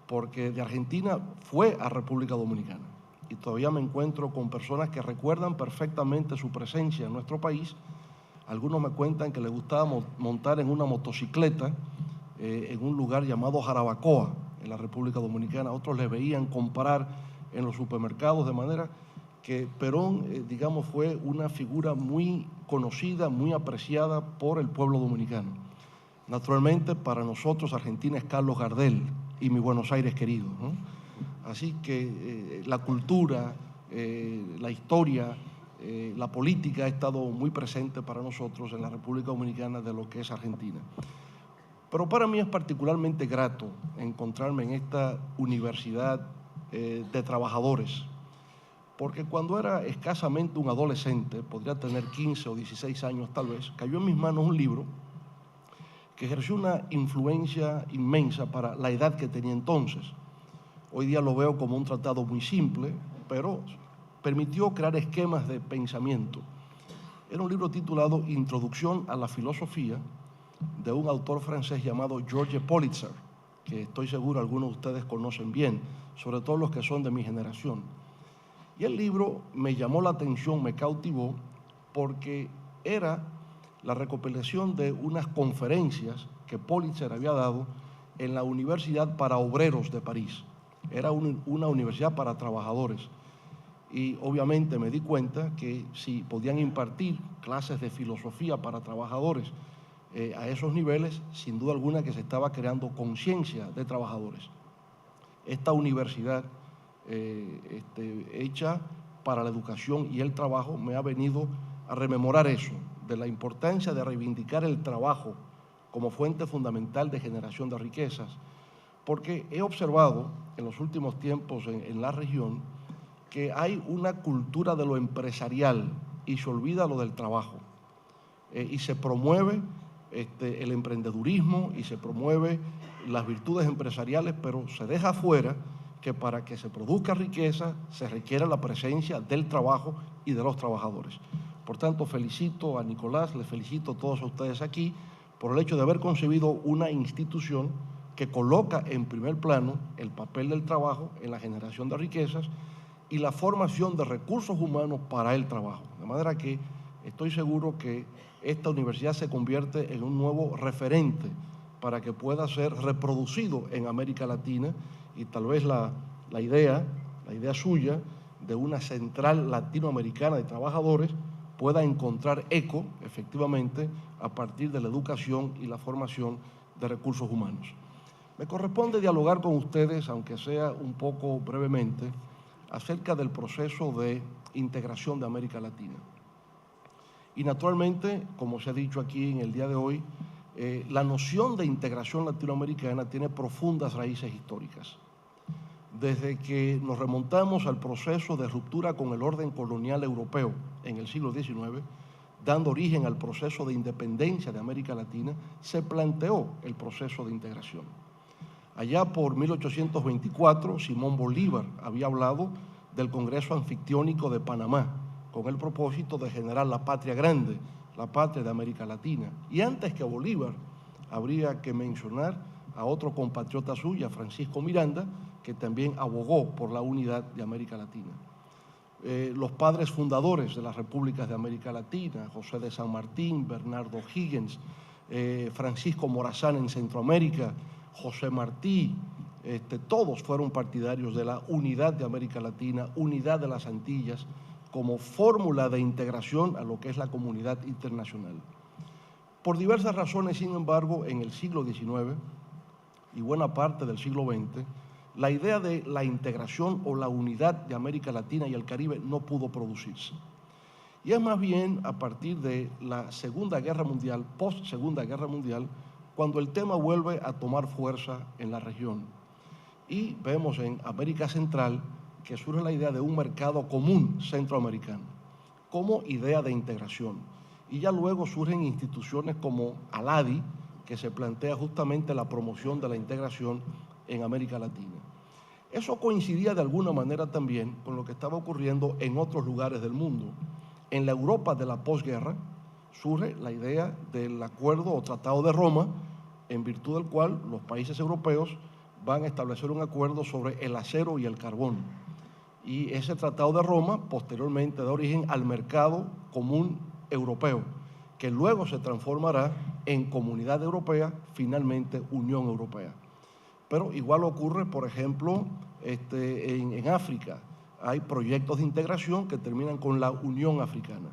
porque de Argentina fue a República Dominicana. Y todavía me encuentro con personas que recuerdan perfectamente su presencia en nuestro país. Algunos me cuentan que les gustaba montar en una motocicleta en un lugar llamado Jarabacoa, en la República Dominicana. Otros le veían comprar en los supermercados, de manera que Perón, digamos, fue una figura muy conocida, muy apreciada por el pueblo dominicano. Naturalmente, para nosotros, Argentina es Carlos Gardel y mi Buenos Aires querido, ¿no? Así que la cultura, la historia, la política ha estado muy presente para nosotros en la República Dominicana de lo que es Argentina. Pero para mí es particularmente grato encontrarme en esta universidad de trabajadores, porque cuando era escasamente un adolescente, podría tener 15 o 16 años tal vez, cayó en mis manos un libro que ejerció una influencia inmensa para la edad que tenía entonces. Hoy día lo veo como un tratado muy simple, pero permitió crear esquemas de pensamiento. Era un libro titulado Introducción a la Filosofía, de un autor francés llamado Georges Politzer, que estoy seguro algunos de ustedes conocen bien, sobre todo los que son de mi generación. Y el libro me llamó la atención, me cautivó, porque era la recopilación de unas conferencias que Politzer había dado en la Universidad para Obreros de París. Era una universidad para trabajadores. Y obviamente me di cuenta que si podían impartir clases de filosofía para trabajadores a esos niveles, sin duda alguna que se estaba creando conciencia de trabajadores. Esta universidad hecha para la educación y el trabajo me ha venido a rememorar eso, de la importancia de reivindicar el trabajo como fuente fundamental de generación de riquezas, porque he observado en los últimos tiempos en la región que hay una cultura de lo empresarial y se olvida lo del trabajo, y se promueve el emprendedurismo y se promueve las virtudes empresariales, pero se deja afuera que para que se produzca riqueza se requiere la presencia del trabajo y de los trabajadores. Por tanto, felicito a Nicolás, les felicito a todos ustedes aquí por el hecho de haber concebido una institución que coloca en primer plano el papel del trabajo en la generación de riquezas y la formación de recursos humanos para el trabajo. De manera que estoy seguro que esta universidad se convierte en un nuevo referente para que pueda ser reproducido en América Latina, y tal vez la idea suya de una central latinoamericana de trabajadores pueda encontrar eco, efectivamente, a partir de la educación y la formación de recursos humanos. Me corresponde dialogar con ustedes, aunque sea un poco brevemente, acerca del proceso de integración de América Latina. Y naturalmente, como se ha dicho aquí en el día de hoy, la noción de integración latinoamericana tiene profundas raíces históricas. Desde que nos remontamos al proceso de ruptura con el orden colonial europeo en el siglo XIX, dando origen al proceso de independencia de América Latina, se planteó el proceso de integración. Allá por 1824, Simón Bolívar había hablado del Congreso Anfictiónico de Panamá, con el propósito de generar la patria grande, la patria de América Latina. Y antes que Bolívar, habría que mencionar a otro compatriota suya, Francisco Miranda, que también abogó por la unidad de América Latina. Los padres fundadores de las repúblicas de América Latina, José de San Martín, Bernardo Higgins, Francisco Morazán en Centroamérica, José Martí, todos fueron partidarios de la unidad de América Latina, unidad de las Antillas, como fórmula de integración a lo que es la comunidad internacional. Por diversas razones, sin embargo, en el siglo XIX y buena parte del siglo XX, la idea de la integración o la unidad de América Latina y el Caribe no pudo producirse. Y es más bien a partir de la Segunda Guerra Mundial, post-Segunda Guerra Mundial, cuando el tema vuelve a tomar fuerza en la región. Y vemos en América Central que surge la idea de un mercado común centroamericano. como idea de integración. Y ya luego surgen instituciones como ALADI, que se plantea justamente la promoción de la integración en América Latina. Eso coincidía de alguna manera también con lo que estaba ocurriendo en otros lugares del mundo. En la Europa de la posguerra surge la idea del acuerdo o tratado de Roma, en virtud del cual los países europeos van a establecer un acuerdo sobre el acero y el carbón. Y ese tratado de Roma posteriormente da origen al mercado común europeo, que luego se transformará en Comunidad Europea, finalmente Unión Europea. Pero igual ocurre, por ejemplo, en África. Hay proyectos de integración que terminan con la Unión Africana.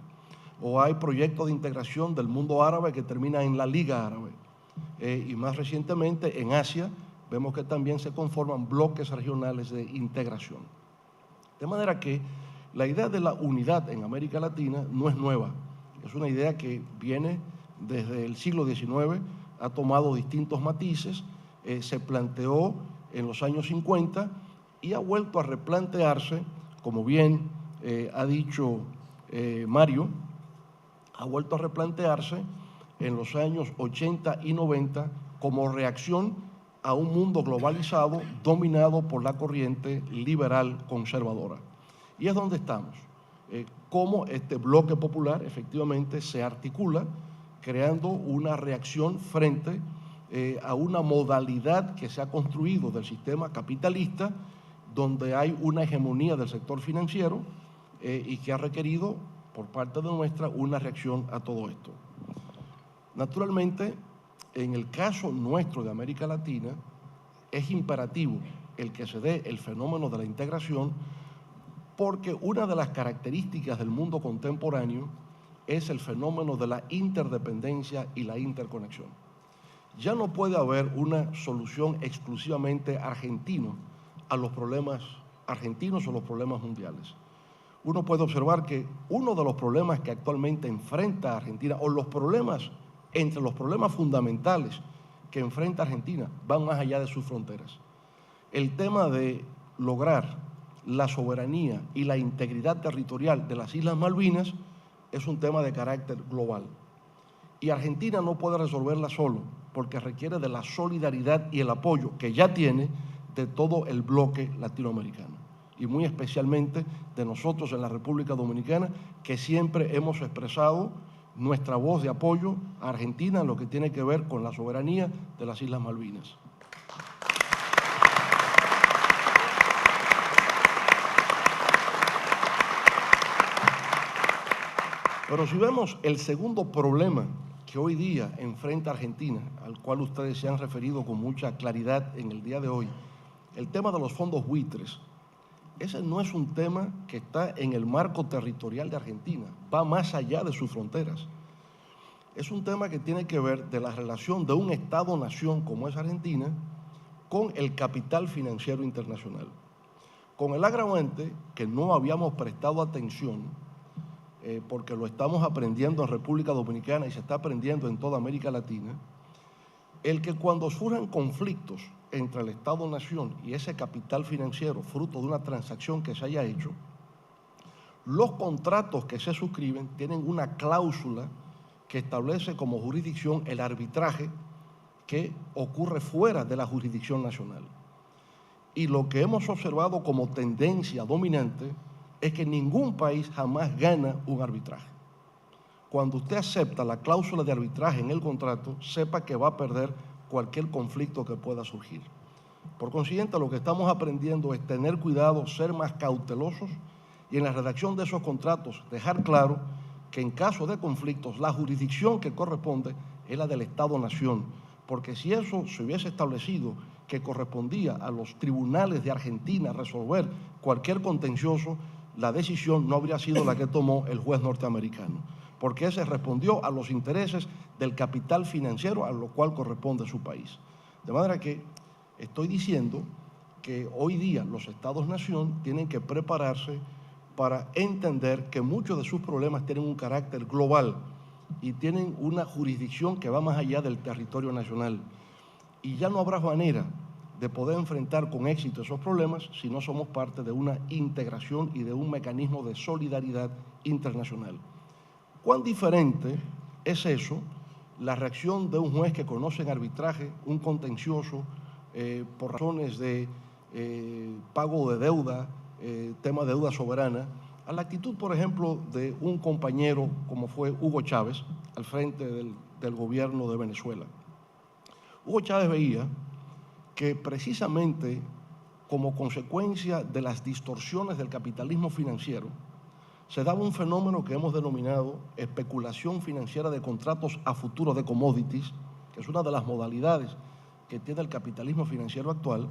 O hay proyectos de integración del mundo árabe que terminan en la Liga Árabe. Y más recientemente, en Asia, vemos que también se conforman bloques regionales de integración. De manera que la idea de la unidad en América Latina no es nueva. Es una idea que viene desde el siglo XIX, ha tomado distintos matices, se planteó en los años 50 y ha vuelto a replantearse, como bien ha dicho Mario, ha vuelto a replantearse en los años 80 y 90 como reacción a un mundo globalizado dominado por la corriente liberal conservadora. Y es donde estamos, cómo este bloque popular efectivamente se articula creando una reacción frente a una modalidad que se ha construido del sistema capitalista, donde hay una hegemonía del sector financiero y que ha requerido por parte de nuestra una reacción a todo esto. Naturalmente, en el caso nuestro de América Latina, es imperativo el que se dé el fenómeno de la integración, porque una de las características del mundo contemporáneo es el fenómeno de la interdependencia y la interconexión. Ya no puede haber una solución exclusivamente argentina a los problemas argentinos o los problemas mundiales. Uno puede observar que uno de los problemas que actualmente enfrenta Argentina, o los problemas, entre los problemas fundamentales que enfrenta Argentina, van más allá de sus fronteras. El tema de lograr la soberanía y la integridad territorial de las Islas Malvinas es un tema de carácter global. Y Argentina no puede resolverla solo, porque requiere de la solidaridad y el apoyo que ya tiene de todo el bloque latinoamericano. Y muy especialmente de nosotros en la República Dominicana, que siempre hemos expresado nuestra voz de apoyo a Argentina en lo que tiene que ver con la soberanía de las Islas Malvinas. Pero si vemos el segundo problema que hoy día enfrenta Argentina, al cual ustedes se han referido con mucha claridad en el día de hoy, el tema de los fondos buitres, ese no es un tema que está en el marco territorial de Argentina, va más allá de sus fronteras. Es un tema que tiene que ver de la relación de un Estado-nación como es Argentina con el capital financiero internacional. Con el agravante que no habíamos prestado atención, porque lo estamos aprendiendo en República Dominicana y se está aprendiendo en toda América Latina, el que cuando surjan conflictos entre el Estado-nación y ese capital financiero, fruto de una transacción que se haya hecho, los contratos que se suscriben tienen una cláusula que establece como jurisdicción el arbitraje que ocurre fuera de la jurisdicción nacional. Y lo que hemos observado como tendencia dominante es que ningún país jamás gana un arbitraje. Cuando usted acepta la cláusula de arbitraje en el contrato, sepa que va a perder cualquier conflicto que pueda surgir. Por consiguiente, lo que estamos aprendiendo es tener cuidado, ser más cautelosos y en la redacción de esos contratos dejar claro que en caso de conflictos la jurisdicción que corresponde es la del Estado-nación, porque si eso se hubiese establecido que correspondía a los tribunales de Argentina resolver cualquier contencioso, la decisión no habría sido la que tomó el juez norteamericano, porque ese respondió a los intereses del capital financiero a lo cual corresponde su país. De manera que estoy diciendo que hoy día los Estados-nación tienen que prepararse para entender que muchos de sus problemas tienen un carácter global y tienen una jurisdicción que va más allá del territorio nacional. Y ya no habrá manera de poder enfrentar con éxito esos problemas si no somos parte de una integración y de un mecanismo de solidaridad internacional. ¿Cuán diferente es eso, la reacción de un juez que conoce en arbitraje un contencioso por razones de pago de deuda, tema de deuda soberana, a la actitud, por ejemplo, de un compañero como fue Hugo Chávez al frente del gobierno de Venezuela? Hugo Chávez veía que precisamente como consecuencia de las distorsiones del capitalismo financiero, se daba un fenómeno que hemos denominado especulación financiera de contratos a futuro de commodities, que es una de las modalidades que tiene el capitalismo financiero actual.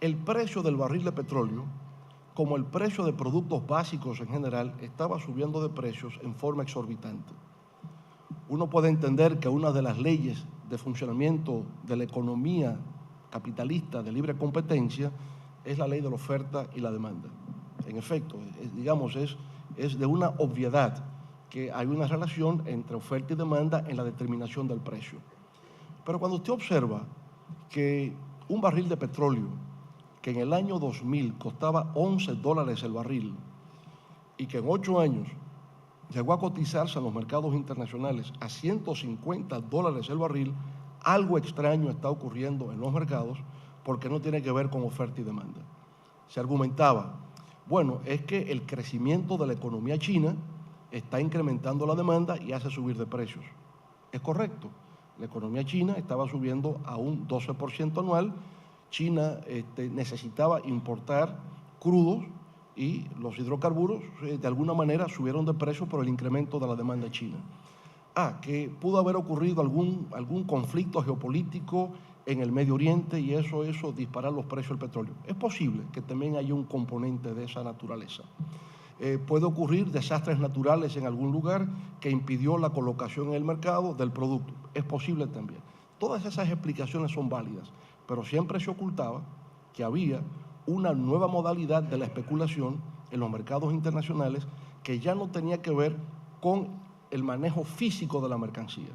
El precio del barril de petróleo, como el precio de productos básicos en general, estaba subiendo de precios en forma exorbitante. Uno puede entender que una de las leyes de funcionamiento de la economía capitalista de libre competencia es la ley de la oferta y la demanda. En efecto, es de una obviedad que hay una relación entre oferta y demanda en la determinación del precio. Pero cuando usted observa que un barril de petróleo que en el año 2000 costaba $11 el barril y que en 8 años llegó a cotizarse en los mercados internacionales a $150 el barril, algo extraño está ocurriendo en los mercados porque no tiene que ver con oferta y demanda. Se argumentaba, bueno, es que el crecimiento de la economía china está incrementando la demanda y hace subir de precios. Es correcto, la economía china estaba subiendo a un 12% anual. China necesitaba importar crudos y los hidrocarburos de alguna manera subieron de precio por el incremento de la demanda china. Que pudo haber ocurrido algún conflicto geopolítico en el Medio Oriente y eso disparar los precios del petróleo. Es posible que también haya un componente de esa naturaleza. Puede ocurrir desastres naturales en algún lugar que impidió la colocación en el mercado del producto. Es posible también. Todas esas explicaciones son válidas, pero siempre se ocultaba que había una nueva modalidad de la especulación en los mercados internacionales que ya no tenía que ver con el manejo físico de la mercancía.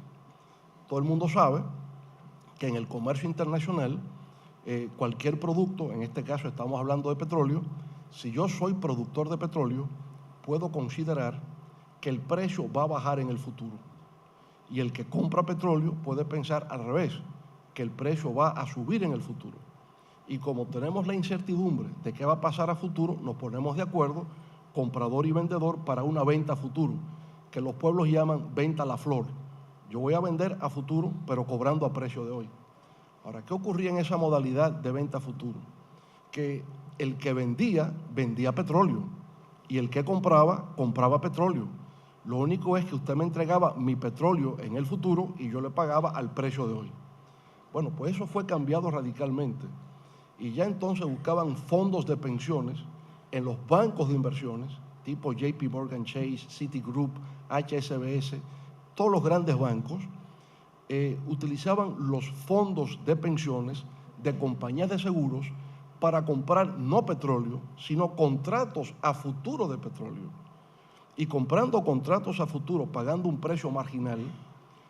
Todo el mundo sabe que en el comercio internacional cualquier producto, en este caso estamos hablando de petróleo, si yo soy productor de petróleo, puedo considerar que el precio va a bajar en el futuro. Y el que compra petróleo puede pensar al revés, que el precio va a subir en el futuro. Y como tenemos la incertidumbre de qué va a pasar a futuro, nos ponemos de acuerdo, comprador y vendedor, para una venta a futuro, que los pueblos llaman venta a la flor. Yo voy a vender a futuro, pero cobrando a precio de hoy. Ahora, ¿qué ocurría en esa modalidad de venta a futuro? Que el que vendía petróleo y el que compraba petróleo. Lo único es que usted me entregaba mi petróleo en el futuro y yo le pagaba al precio de hoy. Bueno, pues eso fue cambiado radicalmente y ya entonces buscaban fondos de pensiones en los bancos de inversiones tipo JP Morgan Chase, Citigroup, HSBC, todos los grandes bancos utilizaban los fondos de pensiones de compañías de seguros para comprar no petróleo, sino contratos a futuro de petróleo. Y comprando contratos a futuro, pagando un precio marginal,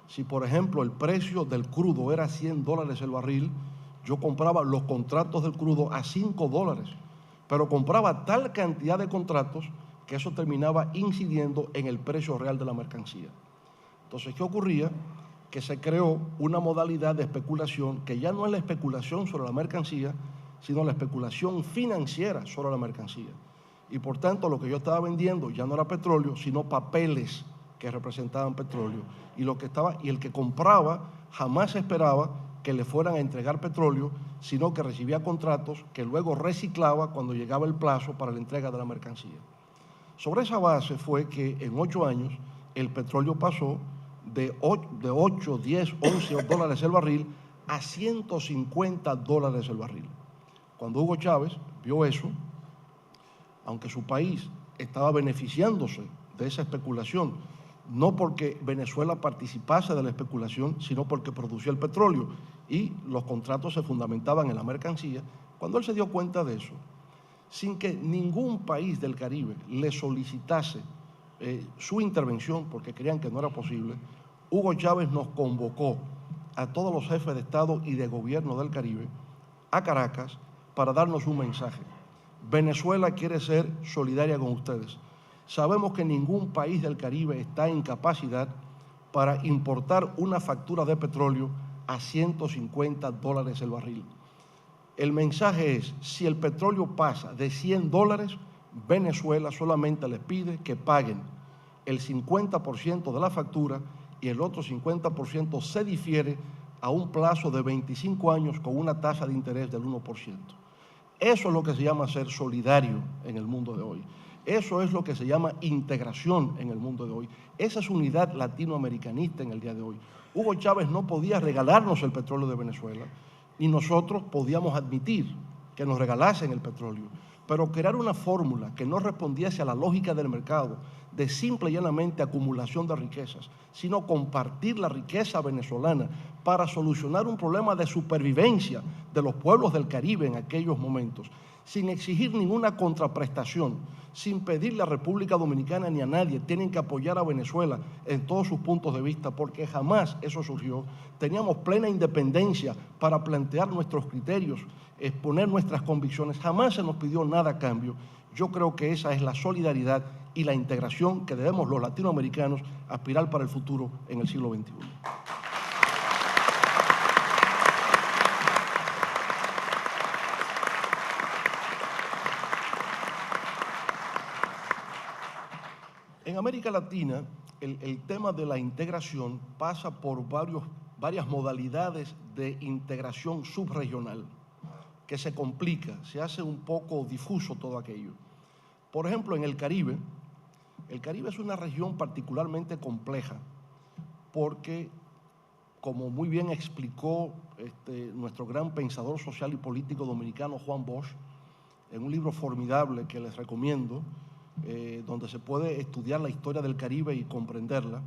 si por ejemplo el precio del crudo era $100 el barril, yo compraba los contratos del crudo a $5, pero compraba tal cantidad de contratos que eso terminaba incidiendo en el precio real de la mercancía. Entonces, ¿qué ocurría? Que se creó una modalidad de especulación que ya no es la especulación sobre la mercancía, sino la especulación financiera sobre la mercancía. Y por tanto, lo que yo estaba vendiendo ya no era petróleo, sino papeles que representaban petróleo. Y el que compraba jamás esperaba que le fueran a entregar petróleo, sino que recibía contratos que luego reciclaba cuando llegaba el plazo para la entrega de la mercancía. Sobre esa base fue que en 8 años el petróleo pasó de 8, 10, 11 dólares el barril a $150 el barril. Cuando Hugo Chávez vio eso, aunque su país estaba beneficiándose de esa especulación, no porque Venezuela participase de la especulación, sino porque producía el petróleo y los contratos se fundamentaban en la mercancía, cuando él se dio cuenta de eso, sin que ningún país del Caribe le solicitase su intervención, porque creían que no era posible, Hugo Chávez nos convocó a todos los jefes de Estado y de gobierno del Caribe a Caracas para darnos un mensaje. Venezuela quiere ser solidaria con ustedes. Sabemos que ningún país del Caribe está en capacidad para importar una factura de petróleo a $150 el barril. El mensaje es, si el petróleo pasa de $100, Venezuela solamente les pide que paguen el 50% de la factura y el otro 50% se difiere a un plazo de 25 años con una tasa de interés del 1%. Eso es lo que se llama ser solidario en el mundo de hoy. Eso es lo que se llama integración en el mundo de hoy. Esa es unidad latinoamericanista en el día de hoy. Hugo Chávez no podía regalarnos el petróleo de Venezuela, ni nosotros podíamos admitir que nos regalasen el petróleo. Pero crear una fórmula que no respondiese a la lógica del mercado, de simple y llanamente acumulación de riquezas, sino compartir la riqueza venezolana para solucionar un problema de supervivencia de los pueblos del Caribe en aquellos momentos, sin exigir ninguna contraprestación, sin pedirle a República Dominicana ni a nadie, tienen que apoyar a Venezuela en todos sus puntos de vista, porque jamás eso surgió. Teníamos plena independencia para plantear nuestros criterios, exponer nuestras convicciones, jamás se nos pidió nada a cambio. Yo creo que esa es la solidaridad y la integración que debemos los latinoamericanos aspirar para el futuro en el siglo XXI. En América Latina, el tema de la integración pasa por varias modalidades de integración subregional, que se complica, se hace un poco difuso todo aquello. Por ejemplo, en el Caribe es una región particularmente compleja, porque, como muy bien explicó nuestro gran pensador social y político dominicano Juan Bosch, en un libro formidable que les recomiendo, donde se puede estudiar la historia del Caribe y comprenderla,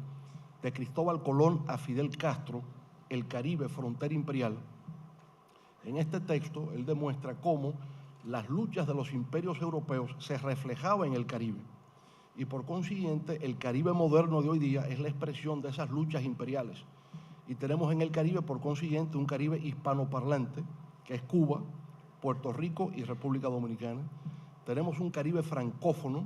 de Cristóbal Colón a Fidel Castro, El Caribe, frontera imperial. En este texto, él demuestra cómo las luchas de los imperios europeos se reflejaban en el Caribe. Y por consiguiente, el Caribe moderno de hoy día es la expresión de esas luchas imperiales. Y tenemos en el Caribe, por consiguiente, un Caribe hispanoparlante, que es Cuba, Puerto Rico y República Dominicana. Tenemos un Caribe francófono,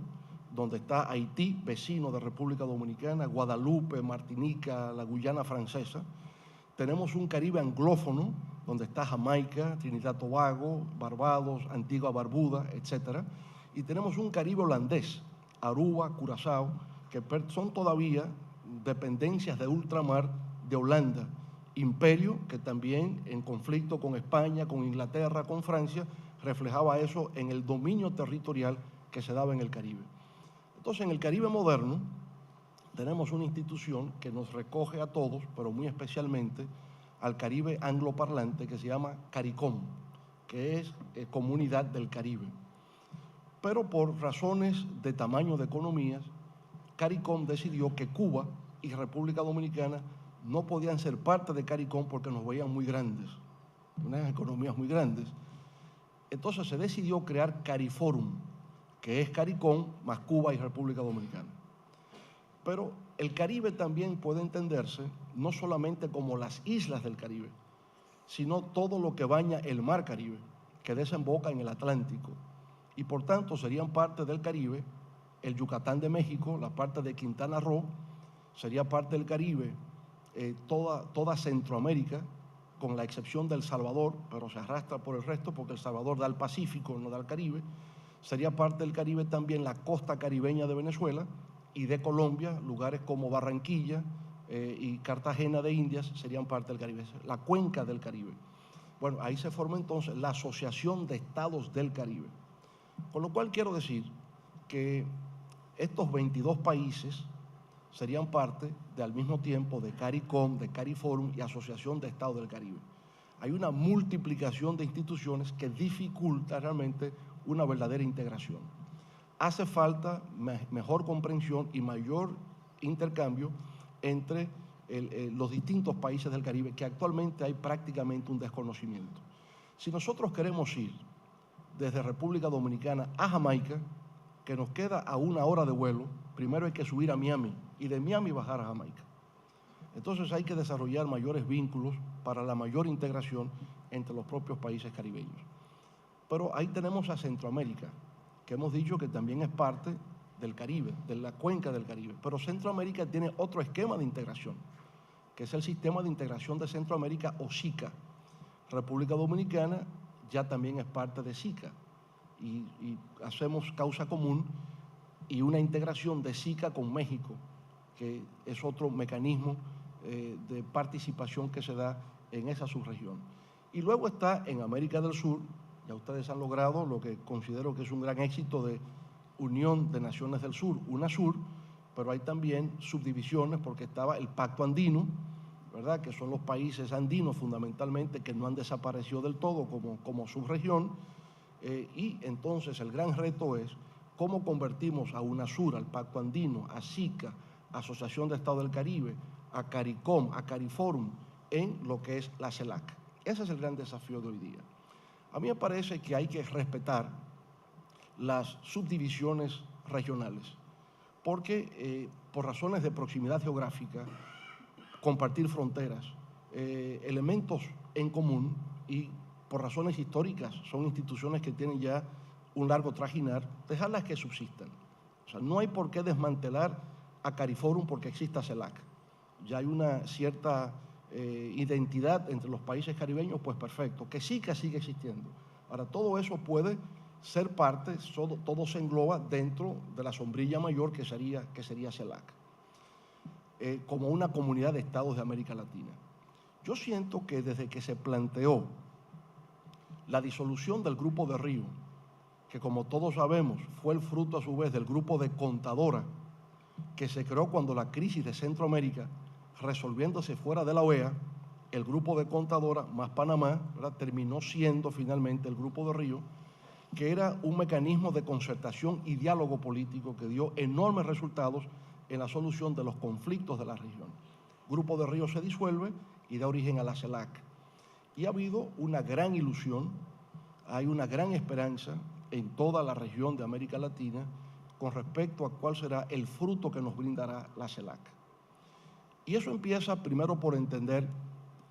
donde está Haití, vecino de República Dominicana, Guadalupe, Martinica, la Guyana Francesa. Tenemos un Caribe anglófono, donde está Jamaica, Trinidad y Tobago, Barbados, Antigua Barbuda, etc. Y tenemos un Caribe holandés, Aruba, Curazao, que son todavía dependencias de ultramar de Holanda, imperio que también en conflicto con España, con Inglaterra, con Francia, reflejaba eso en el dominio territorial que se daba en el Caribe. Entonces, en el Caribe moderno tenemos una institución que nos recoge a todos, pero muy especialmente al Caribe angloparlante, que se llama CARICOM, que es Comunidad del Caribe. Pero por razones de tamaño de economías, CARICOM decidió que Cuba y República Dominicana no podían ser parte de CARICOM porque nos veían muy grandes, unas economías muy grandes. Entonces se decidió crear CARIFORUM, que es CARICOM más Cuba y República Dominicana. Pero el Caribe también puede entenderse no solamente como las islas del Caribe, sino todo lo que baña el mar Caribe, que desemboca en el Atlántico. Y por tanto serían parte del Caribe el Yucatán de México, la parte de Quintana Roo, sería parte del Caribe toda Centroamérica, con la excepción de El Salvador, pero se arrastra por el resto porque El Salvador da al Pacífico, no da al Caribe. Sería parte del Caribe también la costa caribeña de Venezuela y de Colombia, lugares como Barranquilla y Cartagena de Indias serían parte del Caribe, la cuenca del Caribe. Bueno, ahí se forma entonces la Asociación de Estados del Caribe. Con lo cual quiero decir que estos 22 países serían parte al mismo tiempo de CARICOM, de CARIFORUM y Asociación de Estados del Caribe. Hay una multiplicación de instituciones que dificulta realmente una verdadera integración. Hace falta mejor comprensión y mayor intercambio entre los distintos países del Caribe, que actualmente hay prácticamente un desconocimiento. Si nosotros queremos ir desde República Dominicana a Jamaica, que nos queda a 1 hora de vuelo, primero hay que subir a Miami y de Miami bajar a Jamaica. Entonces hay que desarrollar mayores vínculos para la mayor integración entre los propios países caribeños. Pero ahí tenemos a Centroamérica, que hemos dicho que también es parte del Caribe, de la cuenca del Caribe. Pero Centroamérica tiene otro esquema de integración, que es el Sistema de Integración de Centroamérica, o SICA. República Dominicana ya también es parte de SICA y hacemos causa común y una integración de SICA con México, que es otro mecanismo de participación que se da en esa subregión. Y luego está en América del Sur, ya ustedes han logrado lo que considero que es un gran éxito de Unión de Naciones del Sur, UNASUR, pero hay también subdivisiones porque estaba el Pacto Andino, ¿verdad?, que son los países andinos fundamentalmente que no han desaparecido del todo como subregión, y entonces el gran reto es cómo convertimos a UNASUR, al Pacto Andino, a SICA, Asociación de Estados del Caribe, a CARICOM, a CARIFORUM, en lo que es la CELAC. Ese es el gran desafío de hoy día. A mí me parece que hay que respetar las subdivisiones regionales, porque por razones de proximidad geográfica, compartir fronteras, elementos en común y por razones históricas, son instituciones que tienen ya un largo trajinar, dejarlas que subsistan. O sea, no hay por qué desmantelar a CARIFORUM porque exista CELAC. Ya hay una cierta identidad entre los países caribeños, pues perfecto, que SICA sigue existiendo. Ahora, todo eso puede ser parte, todo se engloba dentro de la sombrilla mayor que sería CELAC, como una comunidad de estados de América Latina. Yo siento que desde que se planteó la disolución del Grupo de Río, que como todos sabemos fue el fruto a su vez del Grupo de Contadora, que se creó cuando la crisis de Centroamérica, resolviéndose fuera de la OEA, el Grupo de Contadora más Panamá, ¿verdad?, terminó siendo finalmente el Grupo de Río, que era un mecanismo de concertación y diálogo político que dio enormes resultados en la solución de los conflictos de la región. Grupo de Río se disuelve y da origen a la CELAC. Y ha habido una gran ilusión, hay una gran esperanza en toda la región de América Latina con respecto a cuál será el fruto que nos brindará la CELAC. Y eso empieza primero por entender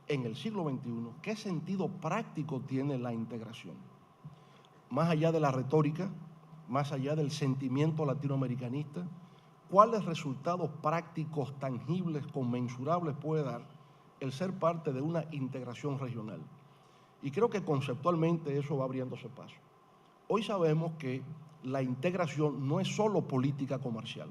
en el siglo XXI qué sentido práctico tiene la integración. Más allá de la retórica, más allá del sentimiento latinoamericanista, ¿cuáles resultados prácticos, tangibles, conmensurables puede dar el ser parte de una integración regional? Y creo que conceptualmente eso va abriéndose paso. Hoy sabemos que la integración no es solo política comercial.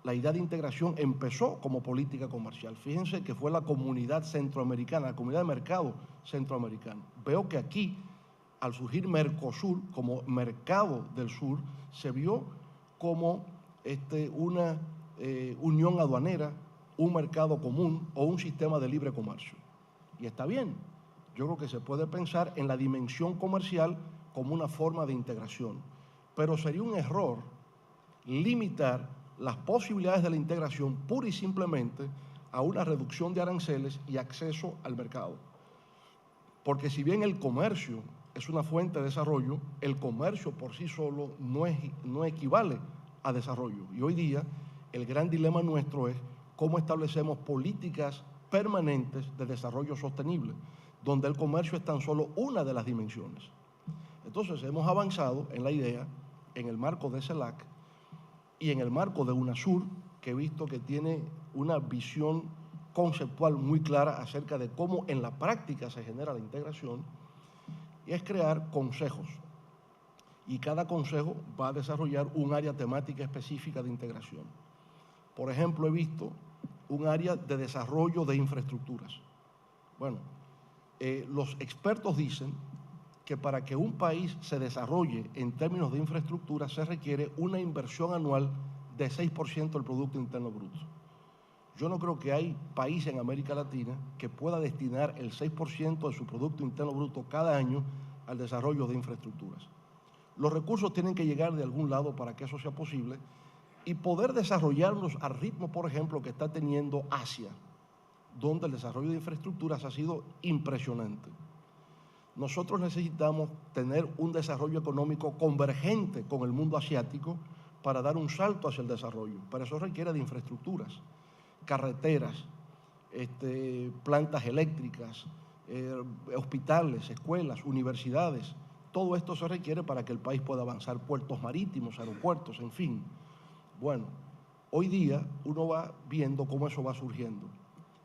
La idea de integración empezó como política comercial. Fíjense que fue la comunidad centroamericana, la comunidad de mercado centroamericano. Veo que aquí, al surgir Mercosur como mercado del sur, se vio como una unión aduanera, un mercado común o un sistema de libre comercio. Y está bien. Yo creo que se puede pensar en la dimensión comercial como una forma de integración. Pero sería un error limitar las posibilidades de la integración pura y simplemente a una reducción de aranceles y acceso al mercado. Porque si bien el comercio es una fuente de desarrollo, el comercio por sí solo no equivale a desarrollo. Y hoy día el gran dilema nuestro es cómo establecemos políticas permanentes de desarrollo sostenible, donde el comercio es tan solo una de las dimensiones. Entonces hemos avanzado en la idea, en el marco de CELAC y en el marco de UNASUR, que he visto que tiene una visión conceptual muy clara acerca de cómo en la práctica se genera la integración, y es crear consejos. Y cada consejo va a desarrollar un área temática específica de integración. Por ejemplo, he visto un área de desarrollo de infraestructuras. Bueno, los expertos dicen que para que un país se desarrolle en términos de infraestructura se requiere una inversión anual de 6% del Producto Interno Bruto. Yo no creo que hay país en América Latina que pueda destinar el 6% de su Producto Interno Bruto cada año al desarrollo de infraestructuras. Los recursos tienen que llegar de algún lado para que eso sea posible y poder desarrollarlos al ritmo, por ejemplo, que está teniendo Asia, donde el desarrollo de infraestructuras ha sido impresionante. Nosotros necesitamos tener un desarrollo económico convergente con el mundo asiático para dar un salto hacia el desarrollo. Pero eso requiere de infraestructuras, carreteras, plantas eléctricas, hospitales, escuelas, universidades. Todo esto se requiere para que el país pueda avanzar, puertos marítimos, aeropuertos, en fin. Bueno, hoy día uno va viendo cómo eso va surgiendo.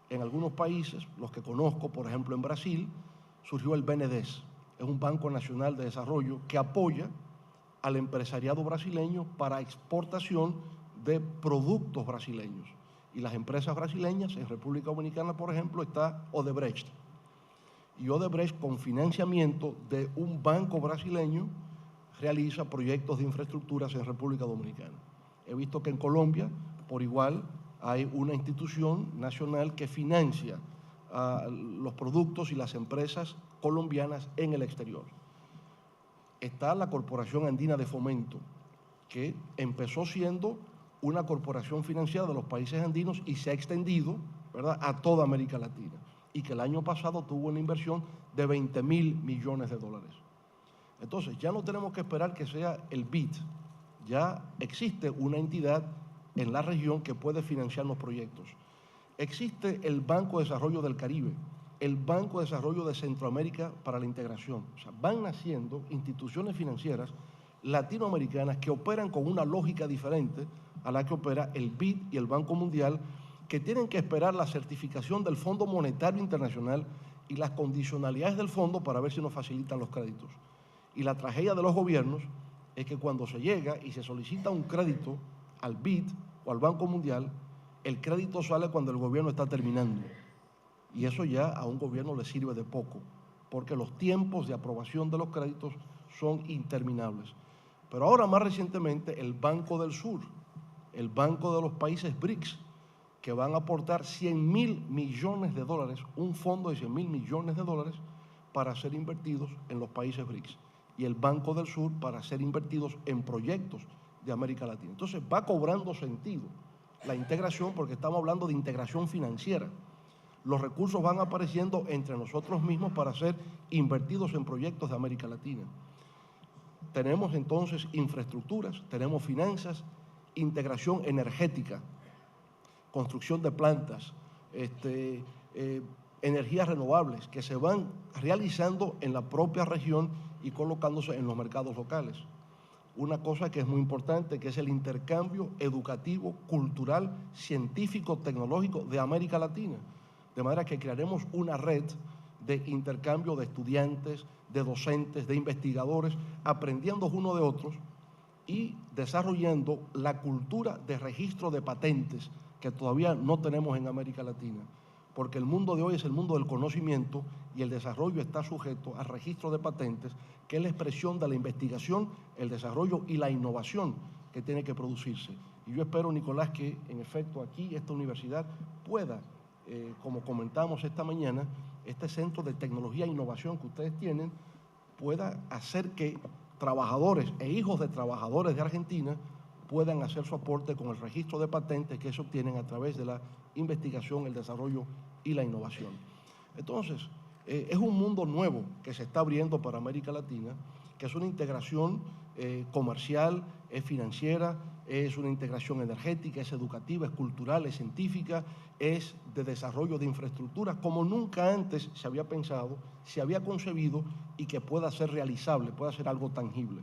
En algunos países, los que conozco, por ejemplo en Brasil, surgió el BNDES, es un Banco Nacional de Desarrollo que apoya al empresariado brasileño para exportación de productos brasileños. Y las empresas brasileñas, en República Dominicana, por ejemplo, está Odebrecht. Y Odebrecht, con financiamiento de un banco brasileño, realiza proyectos de infraestructuras en República Dominicana. He visto que en Colombia, por igual, hay una institución nacional que financia los productos y las empresas colombianas en el exterior. Está la Corporación Andina de Fomento, que empezó siendo una corporación financiera de los países andinos y se ha extendido, ¿verdad?, a toda América Latina, y que el año pasado tuvo una inversión de 20.000 millones de dólares. Entonces, ya no tenemos que esperar que sea el BID, ya existe una entidad en la región que puede financiar los proyectos. Existe el Banco de Desarrollo del Caribe, el Banco de Desarrollo de Centroamérica para la integración. O sea, van naciendo instituciones financieras latinoamericanas que operan con una lógica diferente a la que opera el BID y el Banco Mundial, que tienen que esperar la certificación del Fondo Monetario Internacional y las condicionalidades del fondo para ver si nos facilitan los créditos. Y la tragedia de los gobiernos es que cuando se llega y se solicita un crédito al BID o al Banco Mundial, el crédito sale cuando el gobierno está terminando. Y eso ya a un gobierno le sirve de poco, porque los tiempos de aprobación de los créditos son interminables. Pero ahora, más recientemente, el Banco del Sur, el Banco de los países BRICS, que van a aportar 100.000 millones de dólares, un fondo de 100.000 millones de dólares para ser invertidos en los países BRICS, y el Banco del Sur para ser invertidos en proyectos de América Latina. Entonces va cobrando sentido la integración, porque estamos hablando de integración financiera. Los recursos van apareciendo entre nosotros mismos para ser invertidos en proyectos de América Latina. Tenemos entonces infraestructuras, tenemos finanzas, integración energética, construcción de plantas, energías renovables que se van realizando en la propia región y colocándose en los mercados locales. Una cosa que es muy importante, que es el intercambio educativo, cultural, científico, tecnológico de América Latina. De manera que crearemos una red de intercambio de estudiantes, de docentes, de investigadores, aprendiendo unos de otros y desarrollando la cultura de registro de patentes que todavía no tenemos en América Latina, porque el mundo de hoy es el mundo del conocimiento y el desarrollo está sujeto al registro de patentes, que es la expresión de la investigación, el desarrollo y la innovación que tiene que producirse. Y yo espero, Nicolás, que en efecto aquí esta universidad pueda, como comentamos esta mañana, este centro de tecnología e innovación que ustedes tienen, pueda hacer que trabajadores e hijos de trabajadores de Argentina puedan hacer su aporte con el registro de patentes que se obtienen a través de la investigación, el desarrollo y la innovación. Entonces, es un mundo nuevo que se está abriendo para América Latina, que es una integración comercial, es financiera, es una integración energética, es educativa, es cultural, es científica, es de desarrollo de infraestructuras, como nunca antes se había pensado, se había concebido y que pueda ser realizable, pueda ser algo tangible.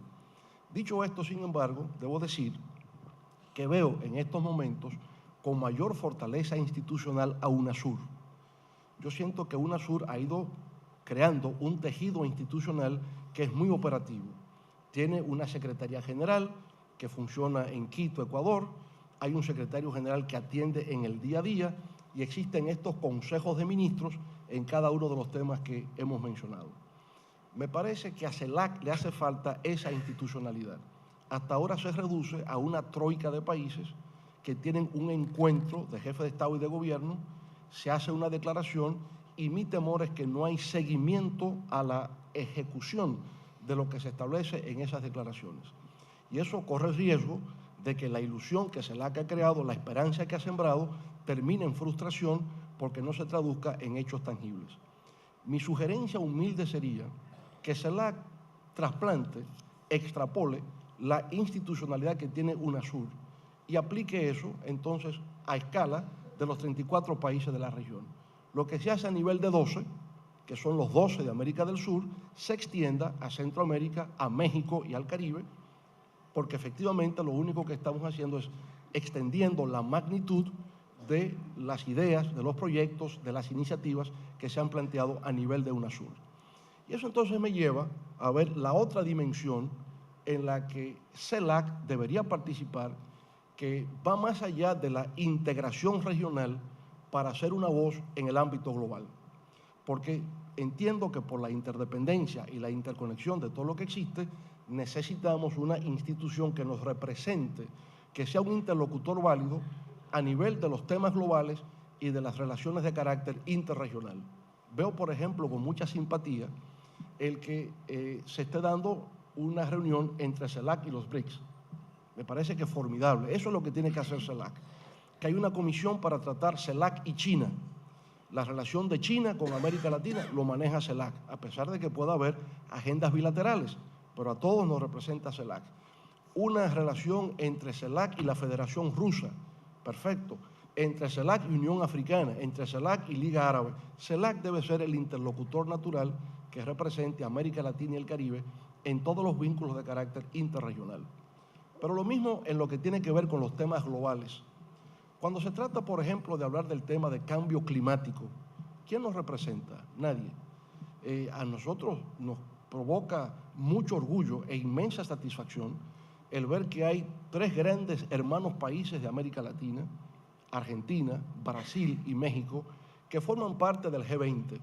Dicho esto, sin embargo, debo decir que veo en estos momentos con mayor fortaleza institucional a UNASUR. Yo siento que UNASUR ha ido creando un tejido institucional que es muy operativo. Tiene una Secretaría General que funciona en Quito, Ecuador, hay un secretario general que atiende en el día a día y existen estos consejos de ministros en cada uno de los temas que hemos mencionado. Me parece que a CELAC le hace falta esa institucionalidad. Hasta ahora se reduce a una troika de países que tienen un encuentro de jefes de Estado y de gobierno, se hace una declaración y mi temor es que no hay seguimiento a la ejecución de lo que se establece en esas declaraciones. Y eso corre el riesgo de que la ilusión que CELAC ha creado, la esperanza que ha sembrado, termine en frustración porque no se traduzca en hechos tangibles. Mi sugerencia humilde sería que CELAC trasplante, extrapole la institucionalidad que tiene UNASUR y aplique eso entonces a escala de los 34 países de la región. Lo que se hace a nivel de 12, que son los 12 de América del Sur, se extienda a Centroamérica, a México y al Caribe, porque efectivamente lo único que estamos haciendo es extendiendo la magnitud de las ideas, de los proyectos, de las iniciativas que se han planteado a nivel de UNASUR. Y eso entonces me lleva a ver la otra dimensión en la que CELAC debería participar, que va más allá de la integración regional para ser una voz en el ámbito global. Porque entiendo que por la interdependencia y la interconexión de todo lo que existe, necesitamos una institución que nos represente, que sea un interlocutor válido a nivel de los temas globales y de las relaciones de carácter interregional. Veo, por ejemplo, con mucha simpatía el que se esté dando una reunión entre CELAC y los BRICS. Me parece que es formidable. Eso es lo que tiene que hacer CELAC. Que hay una comisión para tratar CELAC y China. La relación de China con América Latina lo maneja CELAC, a pesar de que pueda haber agendas bilaterales, pero a todos nos representa CELAC. Una relación entre CELAC y la Federación Rusa, perfecto. Entre CELAC y Unión Africana, entre CELAC y Liga Árabe. CELAC debe ser el interlocutor natural que represente a América Latina y el Caribe en todos los vínculos de carácter interregional. Pero lo mismo en lo que tiene que ver con los temas globales. Cuando se trata, por ejemplo, de hablar del tema de cambio climático, ¿quién nos representa? Nadie. A nosotros nos provoca mucho orgullo e inmensa satisfacción el ver que hay 3 grandes hermanos países de América Latina, Argentina, Brasil y México, que forman parte del G20,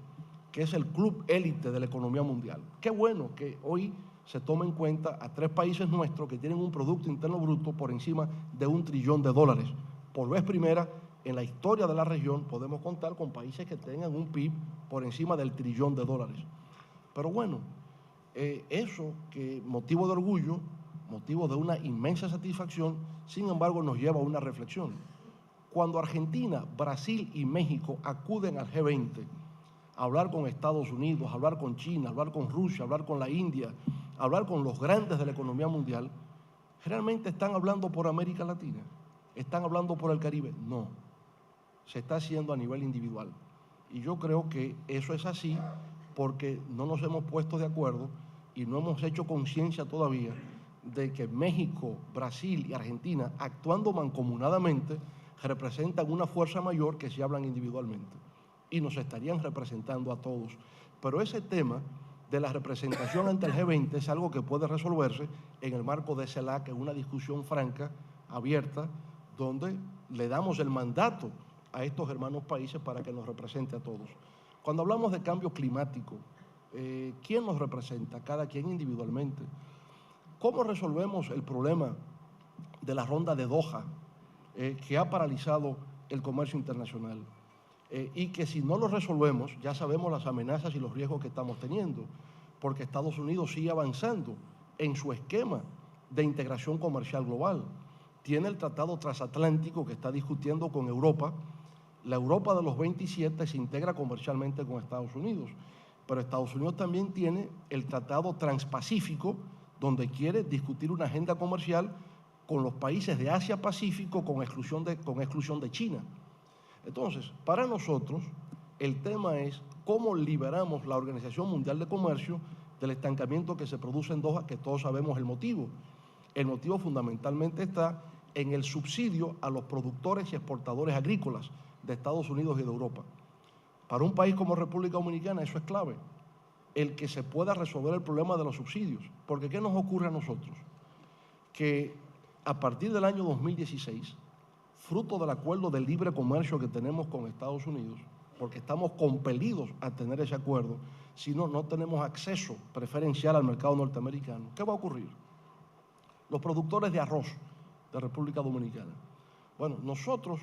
que es el club élite de la economía mundial. Qué bueno que hoy se tome en cuenta a 3 países nuestros que tienen un Producto Interno Bruto por encima de $1 trillón. Por vez primera, en la historia de la región, podemos contar con países que tengan un PIB por encima del $1 trillón. Pero bueno, eso que motivo de orgullo, motivo de una inmensa satisfacción, sin embargo nos lleva a una reflexión. Cuando Argentina, Brasil y México acuden al G20 a hablar con Estados Unidos, a hablar con China, a hablar con Rusia, a hablar con la India, a hablar con los grandes de la economía mundial, ¿realmente están hablando por América Latina? ¿Están hablando por el Caribe? No, se está haciendo a nivel individual. Y yo creo que eso es así porque no nos hemos puesto de acuerdo y no hemos hecho conciencia todavía de que México, Brasil y Argentina, actuando mancomunadamente, representan una fuerza mayor que si hablan individualmente. Y nos estarían representando a todos. Pero ese tema de la representación ante el G20 es algo que puede resolverse en el marco de CELAC, en una discusión franca, abierta, donde le damos el mandato a estos hermanos países para que nos represente a todos. Cuando hablamos de cambio climático, ¿quién nos representa? Cada quien individualmente. ¿Cómo resolvemos el problema de la ronda de Doha, que ha paralizado el comercio internacional? Y que si no lo resolvemos, ya sabemos las amenazas y los riesgos que estamos teniendo, porque Estados Unidos sigue avanzando en su esquema de integración comercial global. Tiene el tratado transatlántico que está discutiendo con Europa. La Europa de los 27 se integra comercialmente con Estados Unidos, pero Estados Unidos también tiene el tratado transpacífico, donde quiere discutir una agenda comercial con los países de Asia-Pacífico con exclusión de China. Entonces, para nosotros, el tema es cómo liberamos la Organización Mundial de Comercio del estancamiento que se produce en Doha, que todos sabemos el motivo. El motivo fundamentalmente está en el subsidio a los productores y exportadores agrícolas de Estados Unidos y de Europa. Para un país como República Dominicana eso es clave, el que se pueda resolver el problema de los subsidios. Porque ¿qué nos ocurre a nosotros? Que a partir del año 2016, fruto del acuerdo de libre comercio que tenemos con Estados Unidos, porque estamos compelidos a tener ese acuerdo, si no, no tenemos acceso preferencial al mercado norteamericano. ¿Qué va a ocurrir? Los productores de arroz de República Dominicana. Bueno, nosotros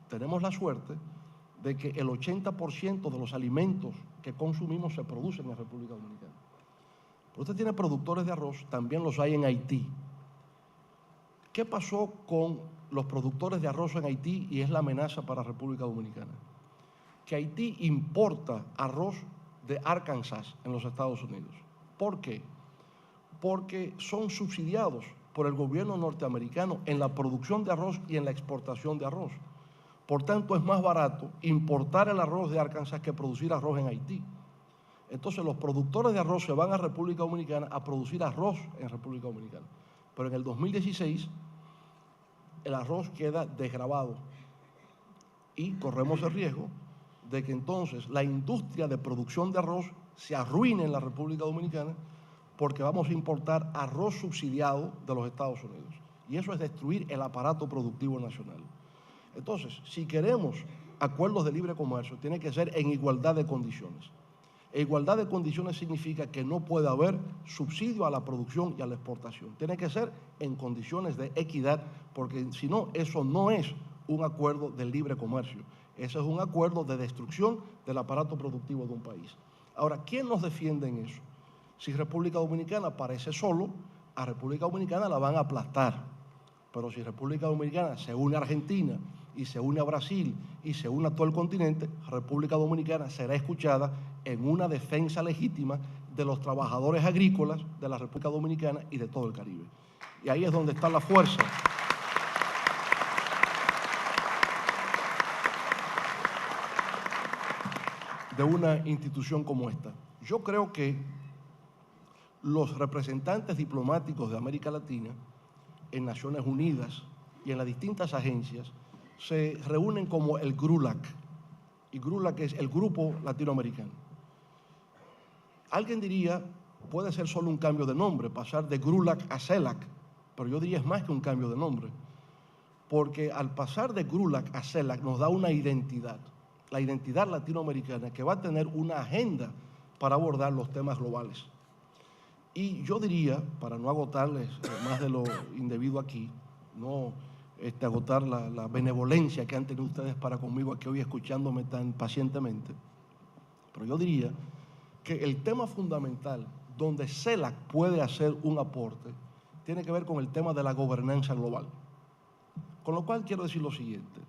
tenemos la suerte de que el 80% de los alimentos que consumimos se producen en la República Dominicana. Pero usted tiene productores de arroz, también los hay en Haití. ¿Qué pasó con los productores de arroz en Haití y es la amenaza para República Dominicana? Que Haití importa arroz de Arkansas en los Estados Unidos. ¿Por qué? Porque son subsidiados por el gobierno norteamericano en la producción de arroz y en la exportación de arroz. Por tanto, es más barato importar el arroz de Arkansas que producir arroz en Haití. Entonces los productores de arroz se van a República Dominicana a producir arroz en República Dominicana. Pero en el 2016 el arroz queda desgravado y corremos el riesgo de que entonces la industria de producción de arroz se arruine en la República Dominicana porque vamos a importar arroz subsidiado de los Estados Unidos. Y eso es destruir el aparato productivo nacional. Entonces, si queremos acuerdos de libre comercio, tiene que ser en igualdad de condiciones. E igualdad de condiciones significa que no puede haber subsidio a la producción y a la exportación. Tiene que ser en condiciones de equidad, porque si no, eso no es un acuerdo de libre comercio. Eso es un acuerdo de destrucción del aparato productivo de un país. Ahora, ¿quién nos defiende en eso? Si República Dominicana parece solo, a República Dominicana la van a aplastar. Pero si República Dominicana se une a Argentina y se une a Brasil y se une a todo el continente, República Dominicana será escuchada en una defensa legítima de los trabajadores agrícolas de la República Dominicana y de todo el Caribe. Y ahí es donde está la fuerza de una institución como esta. Yo creo que los representantes diplomáticos de América Latina en Naciones Unidas y en las distintas agencias se reúnen como el GRULAC, y GRULAC es el Grupo Latinoamericano. Alguien diría, puede ser solo un cambio de nombre, pasar de GRULAC a CELAC, pero yo diría es más que un cambio de nombre, porque al pasar de GRULAC a CELAC nos da una identidad, la identidad latinoamericana que va a tener una agenda para abordar los temas globales. Y yo diría, para no agotarles más de lo indebido aquí, no agotar la benevolencia que han tenido ustedes para conmigo aquí hoy escuchándome tan pacientemente, pero yo diría que el tema fundamental donde CELAC puede hacer un aporte tiene que ver con el tema de la gobernanza global. Con lo cual quiero decir lo siguiente,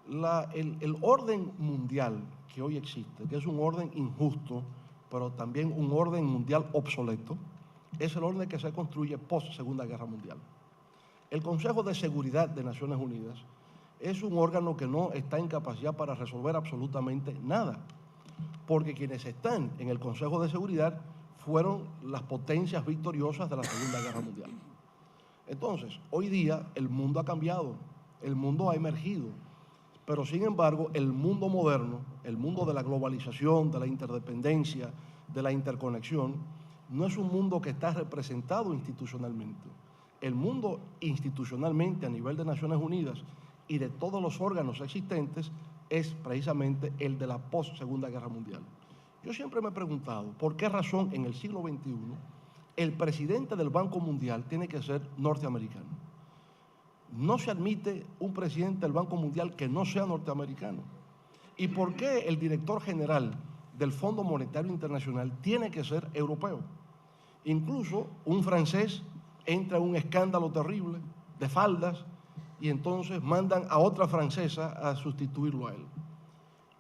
el orden mundial que hoy existe, que es un orden injusto, pero también un orden mundial obsoleto, es el orden que se construye post-Segunda Guerra Mundial. El Consejo de Seguridad de Naciones Unidas es un órgano que no está en capacidad para resolver absolutamente nada, porque quienes están en el Consejo de Seguridad fueron las potencias victoriosas de la Segunda Guerra Mundial. Entonces, hoy día el mundo ha cambiado, el mundo ha emergido, pero sin embargo el mundo moderno, el mundo de la globalización, de la interdependencia, de la interconexión, no es un mundo que está representado institucionalmente. El mundo institucionalmente a nivel de Naciones Unidas y de todos los órganos existentes es precisamente el de la post-Segunda Guerra Mundial. Yo siempre me he preguntado por qué razón en el siglo XXI el presidente del Banco Mundial tiene que ser norteamericano. No se admite un presidente del Banco Mundial que no sea norteamericano. ¿Y por qué el director general del Fondo Monetario Internacional tiene que ser europeo? Incluso un francés entra en un escándalo terrible de faldas y entonces mandan a otra francesa a sustituirlo a él.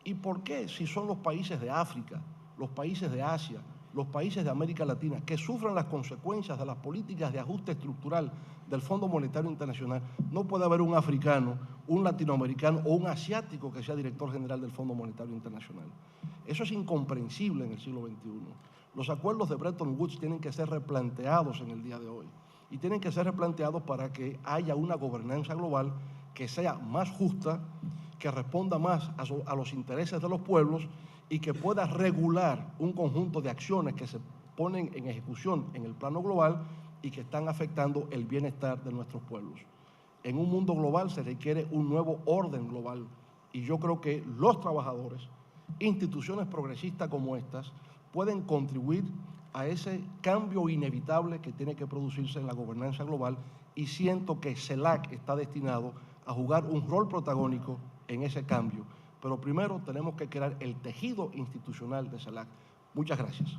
¿Y por qué, si son los países de África, los países de Asia, los países de América Latina que sufren las consecuencias de las políticas de ajuste estructural del Fondo Monetario Internacional, no puede haber un africano, un latinoamericano o un asiático que sea director general del Fondo Monetario Internacional? Eso es incomprensible en el siglo XXI. Los acuerdos de Bretton Woods tienen que ser replanteados en el día de hoy y tienen que ser replanteados para que haya una gobernanza global que sea más justa, que responda más a los intereses de los pueblos y que pueda regular un conjunto de acciones que se ponen en ejecución en el plano global y que están afectando el bienestar de nuestros pueblos. En un mundo global se requiere un nuevo orden global y yo creo que los trabajadores, instituciones progresistas como estas, pueden contribuir a ese cambio inevitable que tiene que producirse en la gobernanza global y siento que CELAC está destinado a jugar un rol protagónico en ese cambio. Pero primero tenemos que crear el tejido institucional de CELAC. Muchas gracias.